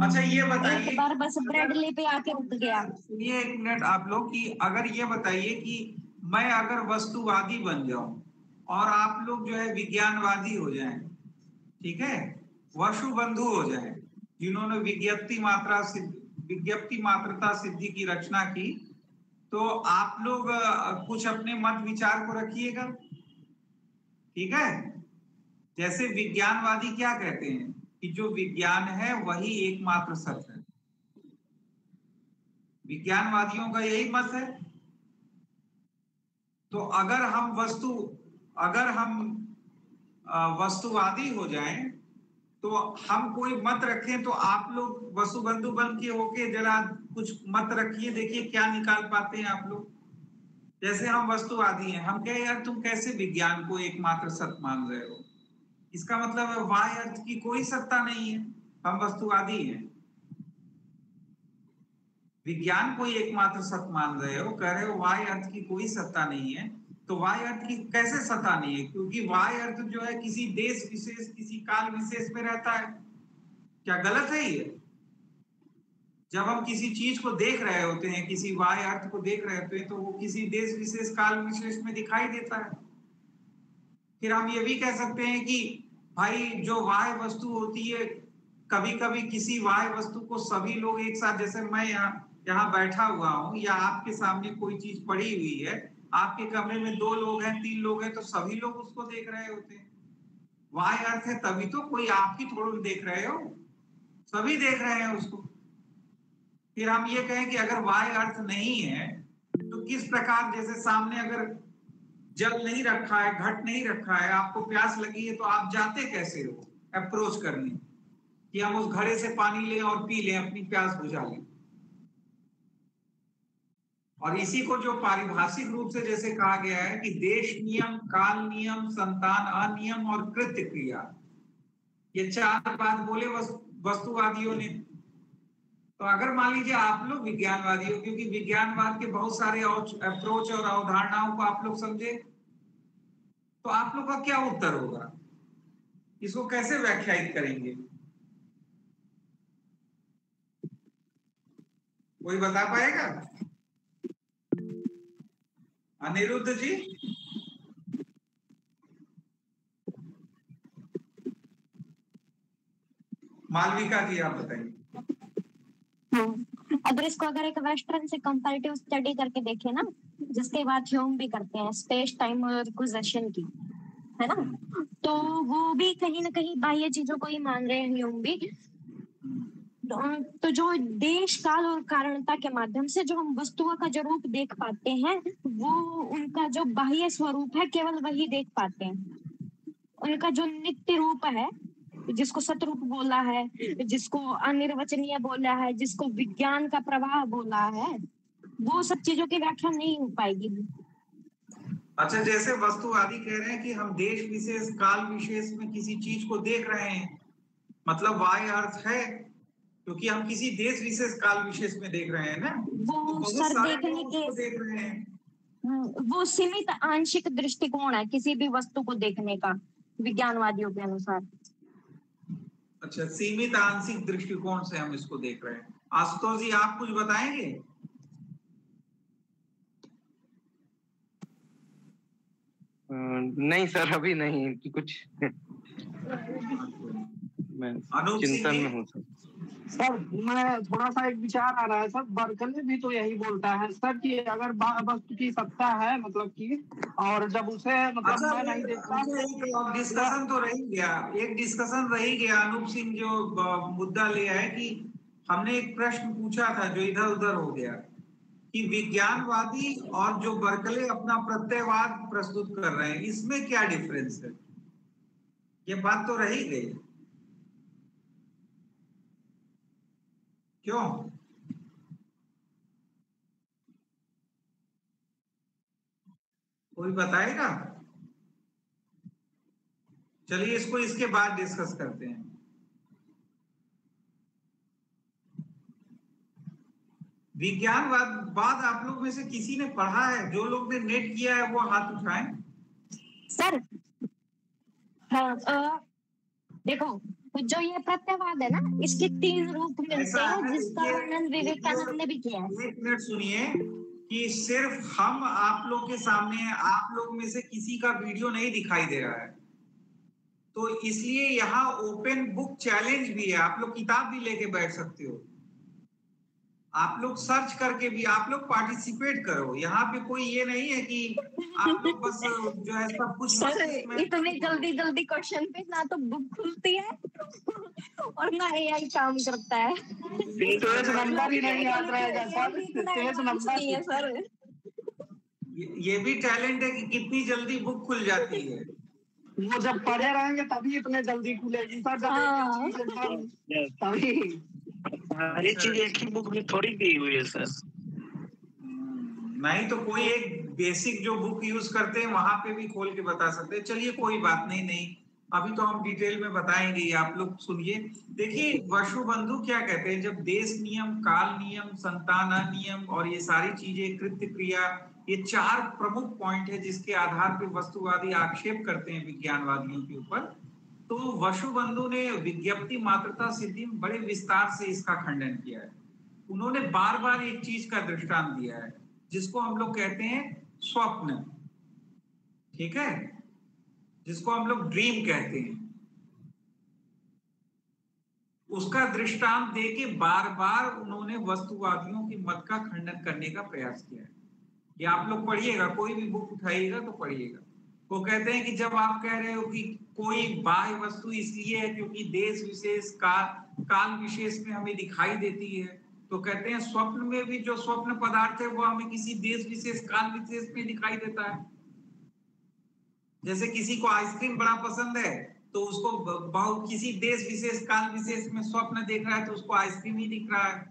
अच्छा ये बताइए, एक बार बस ब्रेडली पे आके रुक गया। सुनिए एक मिनट आप लोग की, अगर ये बताइए कि मैं अगर वस्तुवादी बन जाऊं और आप लोग जो है विज्ञानवादी हो जाएं, ठीक है, वसु बंधु हो जाएं, जिन्होंने विज्ञप्ति मात्रता सिद्धि की रचना की, तो आप लोग कुछ अपने मत विचार को रखिएगा। ठीक है, जैसे विज्ञानवादी क्या कहते हैं कि जो विज्ञान है वही एकमात्र सत्य है। विज्ञानवादियों का यही मत है। तो अगर हम वस्तुवादी हो जाएं तो हम कोई मत रखें, तो आप लोग वसुबंधु बन के होके जरा कुछ मत रखिए, देखिए क्या निकाल पाते हैं आप लोग। जैसे हम वस्तुवादी हैं, हम कहे यार तुम कैसे विज्ञान को एकमात्र सत्य मान रहे हो, इसका मतलब है वाह्य अर्थ की कोई सत्ता नहीं है। हम वस्तुवादी हैं, विज्ञान को एकमात्र सत्य मान रहे हो, कह रहे हो वाह्य अर्थ की कोई सत्ता नहीं है। तो वाह्य अर्थ की कैसे सत्ता नहीं है? क्योंकि वाह्य अर्थ जो है किसी देश विशेष, किसी काल विशेष में रहता है। क्या गलत है ये? जब हम किसी चीज को देख रहे होते हैं, किसी वाह्य अर्थ को देख रहे होते हैं, तो वो किसी देश विशेष काल विशेष में दिखाई देता है। फिर हम ये भी कह सकते हैं कि भाई जो वाह्य वस्तु होती है, कभी कभी किसी वाह्य वस्तु को सभी लोग एक साथ, जैसे मैं यहाँ बैठा हुआ हूँ या आपके सामने कोई चीज पड़ी हुई है, आपके कमरे में 2 लोग हैं, 3 लोग हैं, तो सभी लोग उसको देख रहे होते हैं। वाह्य अर्थ है तभी तो, कोई आप ही थोड़ा देख रहे हो, सभी देख रहे हैं उसको। फिर हम ये कहें कि अगर वाह्य अर्थ नहीं है तो किस प्रकार, जैसे सामने अगर जल नहीं रखा है, घट नहीं रखा है, आपको प्यास लगी है, तो आप जाते कैसे हो अप्रोच करने कि हम उस घड़े से पानी लें और पी लें, अपनी प्यास बुझा लें। और इसी को जो पारिभाषिक रूप से जैसे कहा गया है कि देश नियम, काल नियम, संतान अनियम और कृत्य क्रिया, ये 4 बात बोले वस्तुवादियों ने। तो अगर मान लीजिए आप लोग विज्ञानवादी हो, क्योंकि विज्ञानवाद के बहुत सारे अप्रोच और अवधारणाओं को आप लोग समझे, तो आप लोग का क्या उत्तर होगा? इसको कैसे व्याख्यायित करेंगे? कोई बता पाएगा? अनिरुद्ध जी, मालविका जी, आप बताइए। अगर इसको अगर एक वेस्टर्न से कंपैरेटिव स्टडी करके देखें ना, जिसके बाद ह्यूम भी करते हैं स्पेस टाइम और रिक्वेजिशन की, है ना, तो वो भी कहीं ना कहीं बाह्य चीजों को ही मान रहे हैं ह्यूम भी। तो जो देश काल और कारणता के माध्यम से जो हम वस्तुओं का जो रूप देख पाते हैं, वो उनका जो बाह्य स्वरूप है केवल वही देख पाते हैं। उनका जो नित्य रूप है, जिसको सतरूप बोला है, जिसको अनिर्वचनीय बोला है, जिसको विज्ञान का प्रवाह बोला है, वो सब चीजों की व्याख्या नहीं हो पाएगी। अच्छा, जैसे वस्तुवादी कह रहे हैं कि हम देश विशेष काल विशेष में किसी चीज को देख रहे हैं, मतलब बाह्य अर्थ है, क्योंकि हम किसी देश विशेष काल विशेष में देख रहे हैं ना, वो तो सर देखने लोग के उसको देख रहे हैं। वो सीमित आंशिक दृष्टिकोण है किसी भी वस्तु को देखने का विज्ञानवादियों के अनुसार। अच्छा, सीमित आंशिक दृष्टिकोण से हम इसको देख रहे हैं। आशुतोष जी, आप कुछ बताएंगे? नहीं सर, अभी नहीं कि कुछ मैं चिंतन में हूँ सर। मैं थोड़ा सा एक विचार आ रहा है सर, बर्कले भी तो यही बोलता है सर कि अगर वस्तु की सत्ता है मतलब कि, और जब उसे मतलब अच्छा, मैं नहीं देखता। एक डिस्कशन तो रह गया, एक डिस्कशन रह गया। अनूप सिंह जो मुद्दा ले आए कि हमने एक प्रश्न पूछा था जो इधर उधर हो गया कि विज्ञानवादी और जो बर्कले अपना प्रत्ययवाद प्रस्तुत कर रहे हैं, इसमें क्या डिफरेंस है? ये बात तो रही गई, क्यों? कोई बताएगा? चलिए इसको इसके बाद डिस्कस करते हैं। विज्ञानवाद आप लोग में से किसी ने पढ़ा है? जो लोग ने नेट किया है वो हाथ उठाएं। सर हाँ, देखो जो ये प्रत्ययवाद है ना, इसके 3 रूप मिलते हैं जिसका वर्णन विवेकानंद ने भी किया है। एक मिनट सुनिए कि सिर्फ हम आप लोग के सामने, आप लोग में से किसी का वीडियो नहीं दिखाई दे रहा है, तो इसलिए यहाँ ओपन बुक चैलेंज भी है। आप लोग किताब भी लेके बैठ सकते हो, आप लोग सर्च करके भी आप लोग पार्टिसिपेट करो। यहाँ पे कोई ये नहीं है कि आप लोग बस जो है सब कुछ सर इतने जल्दी जल्दी क्वेश्चन पे ना तो बुक खुलती है और ना एआई काम करता है। पेज नंबर ही नहीं याद रहेगा सर, पेज नंबर नहीं है सर। ये भी टैलेंट है कि कितनी जल्दी बुक खुल जाती है। वो जब पढ़े रहेंगे तभी इतने जल्दी खुलेगी सर, जब तभी। ये चीज एक ही बुक में थोड़ी दी हुई है सर। नहीं तो कोई एक बेसिक जो बुक यूज करते हैं वहां पे भी खोल के बता सकते हैं। चलिए कोई बात नहीं, अभी तो हम डिटेल में बताएंगे, आप लोग सुनिए। देखिए वसुबंधु क्या कहते हैं, जब देश नियम, काल नियम, संतान नियम और ये सारी चीजें, कृत्य क्रिया, ये 4 प्रमुख पॉइंट है जिसके आधार पर वस्तुवादी आक्षेप करते हैं विज्ञानवादियों के ऊपर। तो वसुबंधु ने विज्ञप्ति मात्रता सिद्धि में बड़े विस्तार से इसका खंडन किया है। उन्होंने बार बार एक चीज का दृष्टांत दिया है जिसको हम लोग कहते हैं स्वप्न, ठीक है, जिसको हम लोग ड्रीम कहते हैं। उसका दृष्टांत देके बार बार उन्होंने वस्तुवादियों के मत का खंडन करने का प्रयास किया है। ये आप लोग पढ़िएगा, कोई भी बुक उठाइएगा तो पढ़िएगा। वो कहते हैं कि जब आप कह रहे हो कि कोई बाह्य वस्तु इसलिए है क्योंकि देश विशेष काल विशेष में हमें दिखाई देती है, तो कहते हैं स्वप्न में भी जो स्वप्न पदार्थ है वो हमें किसी देश विशेष काल विशेष में दिखाई देता है। जैसे किसी को आइसक्रीम बड़ा पसंद है तो उसको बहुत किसी देश विशेष काल विशेष में स्वप्न देख रहा है तो उसको आइसक्रीम ही दिख रहा है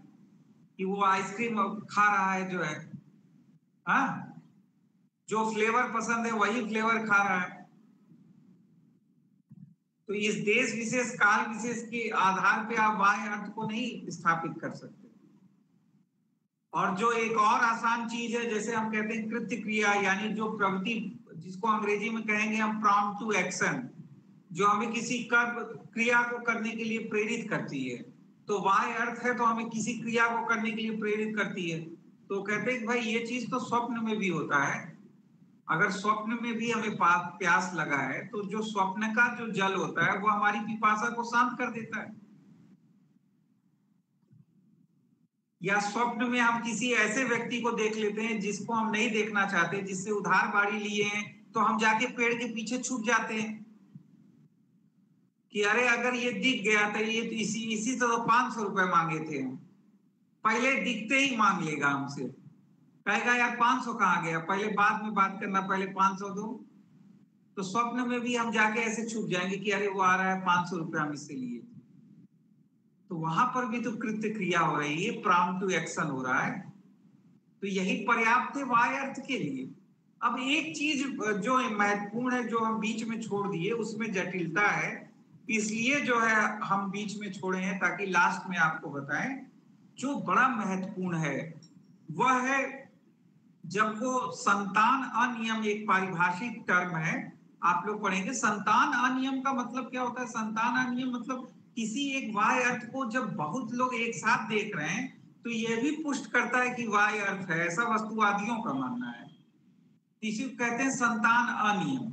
कि वो आइसक्रीम खा रहा है, जो है हाँ, जो फ्लेवर पसंद है वही फ्लेवर खा रहा है। तो इस देश विशेष काल विशेष के आधार पे आप बाह्य अर्थ को नहीं स्थापित कर सकते। और जो एक और आसान चीज है, जैसे हम कहते हैं कृत्य क्रिया, यानी जो प्रवृत्ति, जिसको अंग्रेजी में कहेंगे हम प्रॉम्प्ट टू एक्शन, जो हमें किसी क्रिया को करने के लिए प्रेरित करती है। तो बाह्य अर्थ है तो हमें किसी क्रिया को करने के लिए प्रेरित करती है। तो कहते हैं कि भाई ये चीज तो स्वप्न में भी होता है। अगर स्वप्न में भी हमें प्यास लगा है तो जो स्वप्न का जो जल होता है वो हमारी पिपासा को शांत कर देता है। या स्वप्न में हम किसी ऐसे व्यक्ति को देख लेते हैं जिसको हम नहीं देखना चाहते, जिससे उधार बाड़ी लिए हैं, तो हम जाके पेड़ के पीछे छुप जाते हैं कि अरे अगर ये दिख गया तो ये तो इसी तो 500 रुपए मांगे थे हम। पहले दिखते ही मांग लेगा हमसे, कहेगा यार 500 कहाँ गया, पहले बाद में बात करना, पहले 500 दो। तो स्वप्न में भी हम जाके ऐसे छुप जाएंगे कि अरे वो आ रहा है 500 रुपए हम इससे लिए। तो वहां पर भी तो कृत्य क्रिया हो रही है, प्राम टू एक्शन हो रहा है। तो यही पर्याप्त है वाय अर्थ के लिए। अब एक चीज जो महत्वपूर्ण है जो हम बीच में छोड़ दिए, उसमें जटिलता है, इसलिए जो है हम बीच में छोड़े हैं ताकि लास्ट में आपको बताएं। जो बड़ा महत्वपूर्ण है वह है जब वो संतान अनियम, एक पारिभाषिक टर्म है, आप लोग पढ़ेंगे। संतान अनियम का मतलब क्या होता है? संतान अनियम मतलब किसी एक वाय अर्थ को जब बहुत लोग एक साथ देख रहे हैं तो यह भी पुष्ट करता है कि वाय अर्थ है, ऐसा वस्तुवादियों का मानना है। इसी को कहते हैं संतान अनियम।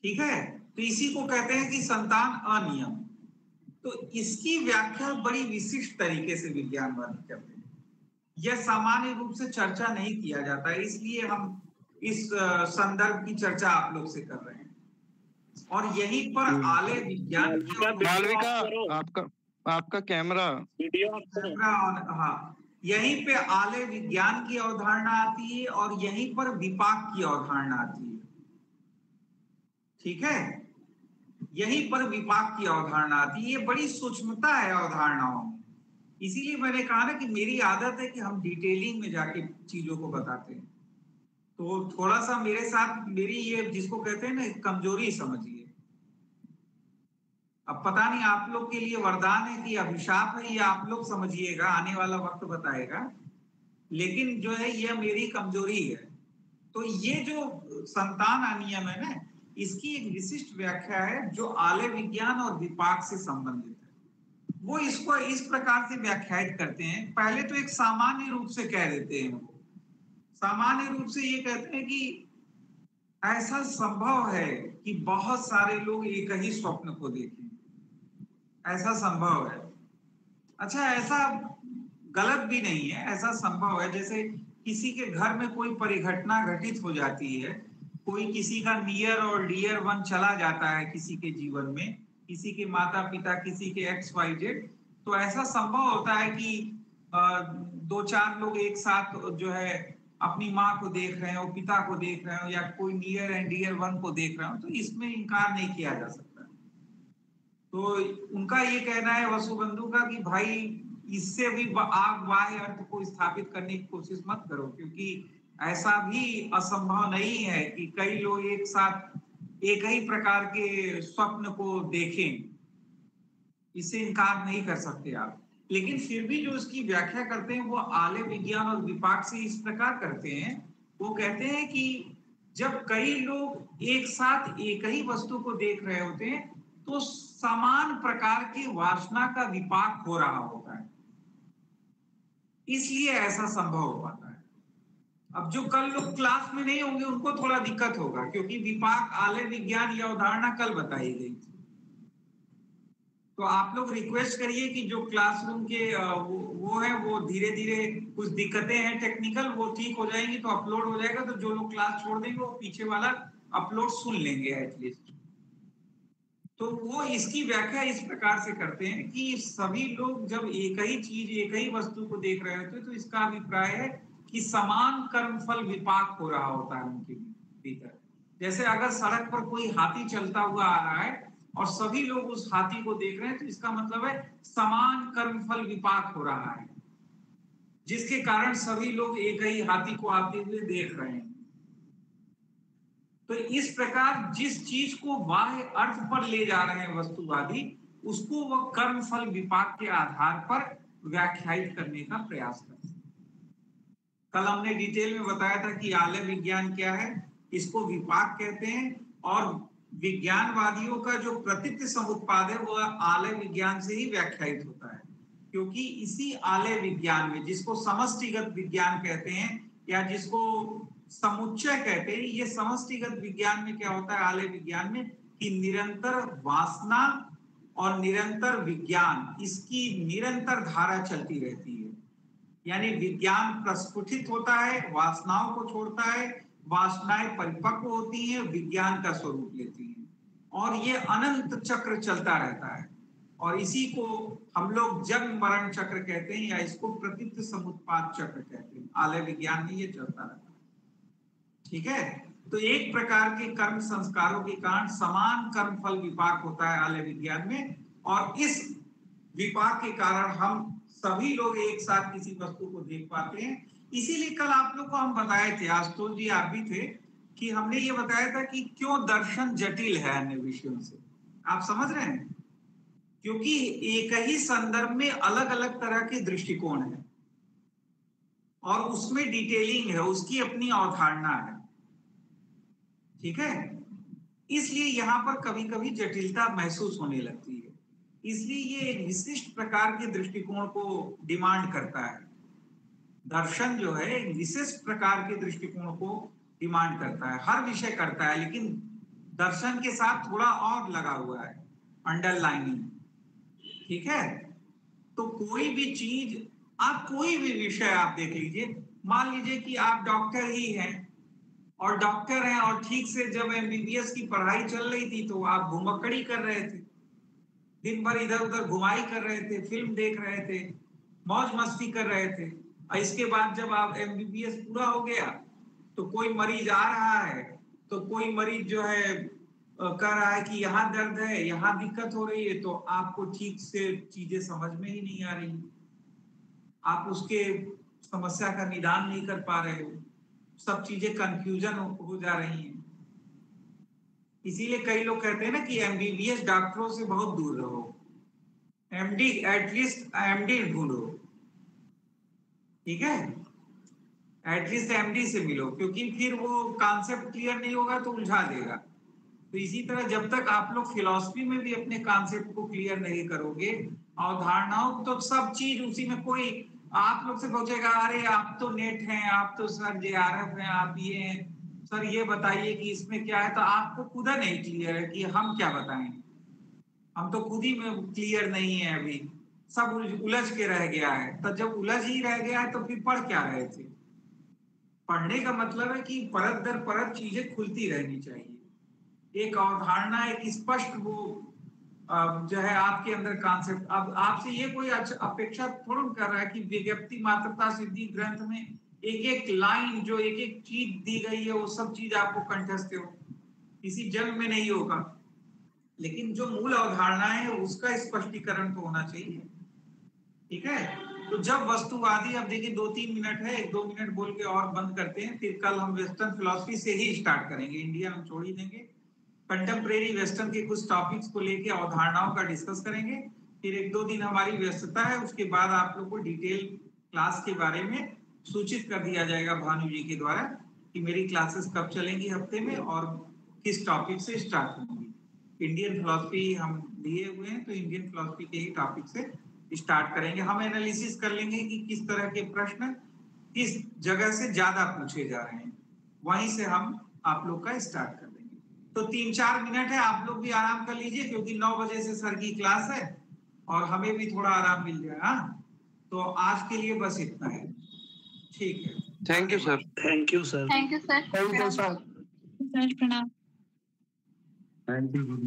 ठीक है, तो इसी को कहते हैं कि संतान अनियम। तो इसकी व्याख्या बड़ी विशिष्ट तरीके से विज्ञानवादी करते हैं। यह सामान्य रूप से चर्चा नहीं किया जाता है, इसलिए हम इस संदर्भ की चर्चा आप लोग से कर रहे हैं। और यहीं पर आले विज्ञान मालविका, आपका कैमरा हाँ, यहीं पे आले विज्ञान की अवधारणा आती है और यहीं पर विपाक की अवधारणा आती है। ठीक है, यहीं पर विपाक की अवधारणा आती है। ये बड़ी सूक्ष्मता है अवधारणाओं में, इसीलिए मैंने कहा ना कि मेरी आदत है कि हम डिटेलिंग में जाके चीजों को बताते हैं। तो थोड़ा सा मेरे साथ मेरी ये जिसको कहते हैं ना कमजोरी समझिए। अब पता नहीं आप लोग के लिए वरदान है कि अभिशाप है, ये आप लोग समझिएगा, आने वाला वक्त बताएगा। लेकिन जो है ये मेरी कमजोरी है। तो ये जो संतान अनियम है ना, इसकी एक विशिष्ट व्याख्या है जो आले विज्ञान और विपाक से संबंधित है। वो इसको इस प्रकार से व्याख्यायित करते हैं। पहले तो एक सामान्य रूप से कह देते हैं, वो सामान्य रूप से ये कहते हैं कि ऐसा संभव है कि बहुत सारे लोग एक ही स्वप्न को देखें, ऐसा संभव है। अच्छा, ऐसा गलत भी नहीं है, ऐसा संभव है। जैसे किसी के घर में कोई परिघटना घटित हो जाती है, कोई किसी का नियर और डियर वन चला जाता है किसी के जीवन में, किसी के माता पिता, किसी के XYZ, तो ऐसा संभव होता है कि 2-4 लोग एक साथ जो है अपनी माँ को देख रहे हो, पिता को देख रहे हो, या कोई नियर एंड डियर वन को देख रहे हो, तो इसमें इनकार नहीं किया जा सकता। तो उनका ये कहना है वसुबंधु का कि भाई इससे भी आप बाह्य अर्थ को स्थापित करने की कोशिश मत करो, क्योंकि ऐसा भी असंभव नहीं है कि कई लोग एक साथ एक ही प्रकार के स्वप्न को देखें। इससे इनकार नहीं कर सकते आप। लेकिन फिर भी जो इसकी व्याख्या करते हैं वो आले विज्ञान और विपाक से इस प्रकार करते हैं। वो कहते हैं कि जब कई लोग एक साथ एक ही वस्तु को देख रहे होते हैं तो समान प्रकार की वासना का विपाक हो रहा होता है, इसलिए ऐसा संभव हो पाता है। अब जो कल लोग क्लास में नहीं होंगे उनको थोड़ा दिक्कत होगा, क्योंकि विपाक आले विज्ञान या अवधारणा कल बताई गई थी। तो आप लोग रिक्वेस्ट करिए कि जो क्लासरूम के वो है, वो धीरे धीरे कुछ दिक्कतें हैं टेक्निकल, वो ठीक हो जाएंगी तो अपलोड हो जाएगा। तो जो लोग क्लास छोड़ देंगे वो पीछे वाला अपलोड सुन लेंगे एटलीस्ट। तो वो इसकी व्याख्या इस प्रकार से करते हैं कि सभी लोग जब एक ही चीज, एक ही वस्तु को देख रहे होते हैं तो इसका अभिप्राय है कि समान कर्मफल विपाक हो रहा होता है उनके भीतर। जैसे अगर सड़क पर कोई हाथी चलता हुआ आ रहा है और सभी लोग उस हाथी को देख रहे हैं, तो इसका मतलब है समान कर्मफल विपाक हो रहा है, जिसके कारण सभी लोग एक ही हाथी को आते हुए देख रहे हैं। तो इस प्रकार जिस चीज को बाह्य अर्थ पर ले जा रहे हैं वस्तुवादी, उसको वह कर्मफल विपाक के आधार पर व्याख्यायित करने का प्रयास करते हैं। कल हमने डिटेल में बताया था कि आलय विज्ञान क्या है, इसको विपाक कहते हैं। और विज्ञानवादियों का जो प्रतीत समुत्पाद है वह आलय विज्ञान से ही व्याख्यायित होता है, क्योंकि इसी आलय विज्ञान में, जिसको समष्टिगत विज्ञान कहते हैं या जिसको समुच्चय कहते हैं, ये समष्टिगत विज्ञान में क्या होता है आलय विज्ञान में कि निरंतर वासना और निरंतर विज्ञान, इसकी निरंतर धारा चलती रहती है। यानी विज्ञान प्रस्फुटित होता है, वासनाओं को छोड़ता है, वासनाएं परिपक्व होती हैं, विज्ञान का स्वरूप लेती हैं, और ये अनंत चक्र चलता रहता है। और इसी को हम लोग जन्म मरण चक्र कहते हैं, या इसको प्रकृति समुत्पाद चक्र कहते हैं। आलय विज्ञान में ये चलता रहता है। ठीक है, तो एक प्रकार के कर्म संस्कारों के कारण समान कर्म फल विपाक होता है आलय विज्ञान में, और इस विपाक के कारण हम सभी लोग एक साथ किसी वस्तु को देख पाते हैं। इसीलिए कल आप लोग को हम बताए थे, आशुतोष जी आप भी थे, कि हमने ये बताया था कि क्यों दर्शन जटिल है अन्य विषयों से। आप समझ रहे हैं? क्योंकि एक ही संदर्भ में अलग अलग तरह के दृष्टिकोण है और उसमें डिटेलिंग है, उसकी अपनी अवधारणा है। ठीक है, इसलिए यहाँ पर कभी कभी जटिलता महसूस होने लगती है। इसलिए ये एक विशिष्ट प्रकार के दृष्टिकोण को डिमांड करता है। दर्शन जो है एक विशिष्ट प्रकार के दृष्टिकोण को डिमांड करता है। हर विषय करता है, लेकिन दर्शन के साथ थोड़ा और लगा हुआ है, अंडरलाइनिंग। ठीक है, तो कोई भी चीज, आप कोई भी विषय आप देख लीजिए, मान लीजिए कि आप डॉक्टर ही हैं और डॉक्टर हैं, और ठीक से जब एमबीबीएस की पढ़ाई चल रही थी तो आप घुमक्कड़ी कर रहे थे, दिन भर इधर उधर घुमाई कर रहे थे, फिल्म देख रहे थे, मौज मस्ती कर रहे थे। और इसके बाद जब आप एमबीबीएस पूरा हो गया तो कोई मरीज आ रहा है, तो कोई मरीज जो है कह रहा है कि यहाँ दर्द है, यहाँ दिक्कत हो रही है, तो आपको ठीक से चीजें समझ में ही नहीं आ रही, आप उसके समस्या का निदान नहीं कर पा रहे हो, सब चीजें कंफ्यूजन हो जा रही हैं। इसीलिए कई लोग कहते हैं ना कि एमबीबीएस डॉक्टरों से बहुत दूर रहो, एमडी एटलीस्ट एमडी ढूंढो। ठीक है, एटलीस्ट एमडी से मिलो, क्योंकि फिर वो कॉन्सेप्ट क्लियर नहीं होगा तो उलझा देगा। तो इसी तरह जब तक आप लोग फिलॉसफी में भी अपने कॉन्सेप्ट को क्लियर नहीं करोगे, अवधारणाओं, तो सब चीज उसी में, कोई आप लोग से पूछेगा अरे आप तो नेट हैं, आप तो सर जेआरएफ हैं, आप ये हैं, सर ये बताइए कि इसमें क्या है, तो आपको खुद नहीं क्लियर है कि हम क्या बताएं। हम तो खुद ही में क्लियर नहीं है, अभी सब उलझ के रह गया है। तो जब उलझ ही रह गया है तो फिर पढ़ क्या रहे थे? पढ़ने का मतलब है कि परत दर परत चीजें खुलती रहनी चाहिए, एक अवधारणा, एक स्पष्ट वो जो है आपके अंदर कॉन्सेप्ट। अब आपसे ये कोई अपेक्षा थोड़ा कर रहा है कि विज्ञप्ति मात्रता सिद्धि ग्रंथ में एक एक लाइन, जो एक एक चीज दी गई है, वो सब चीज आपको कंठस्थ हो, किसी जन्म में नहीं होगा। लेकिन जो मूल अवधारणा है उसका स्पष्टीकरण तो होना चाहिए। ठीक है, तो जब वस्तुवादी, अब देखिए 2-3 मिनट है, 1-2 मिनट बोल के और बंद करते हैं, फिर कल हम वेस्टर्न फिलॉसफी से ही स्टार्ट करेंगे, इंडियन हम छोड़ ही देंगे। कंटेम्परेरी वेस्टर्न के कुछ टॉपिक्स को लेके अवधारणाओं का डिस्कस करेंगे। फिर 1-2 दिन हमारी व्यस्तता है, उसके बाद आप लोग को डिटेल क्लास के बारे में सूचित कर दिया जाएगा भानु जी के द्वारा कि मेरी क्लासेस कब चलेंगी हफ्ते में और किस टॉपिक से स्टार्ट होंगी। इंडियन फिलॉसफी हम लिए हुए हैं, तो इंडियन फिलॉसफी के ही टॉपिक से स्टार्ट करेंगे। हम एनालिसिस कर लेंगे कि किस तरह के प्रश्न किस जगह से ज्यादा पूछे जा रहे हैं, वहीं से हम आप लोग का स्टार्ट कर देंगे। तो 3-4 मिनट है, आप लोग भी आराम कर लीजिए, क्योंकि 9 बजे से सर की क्लास है और हमें भी थोड़ा आराम मिल जाएगा। तो आज के लिए बस इतना है। ठीक है, thank you sir. Thank you sir. Thank you sir. Thank you sir. प्रणाम। Thank you.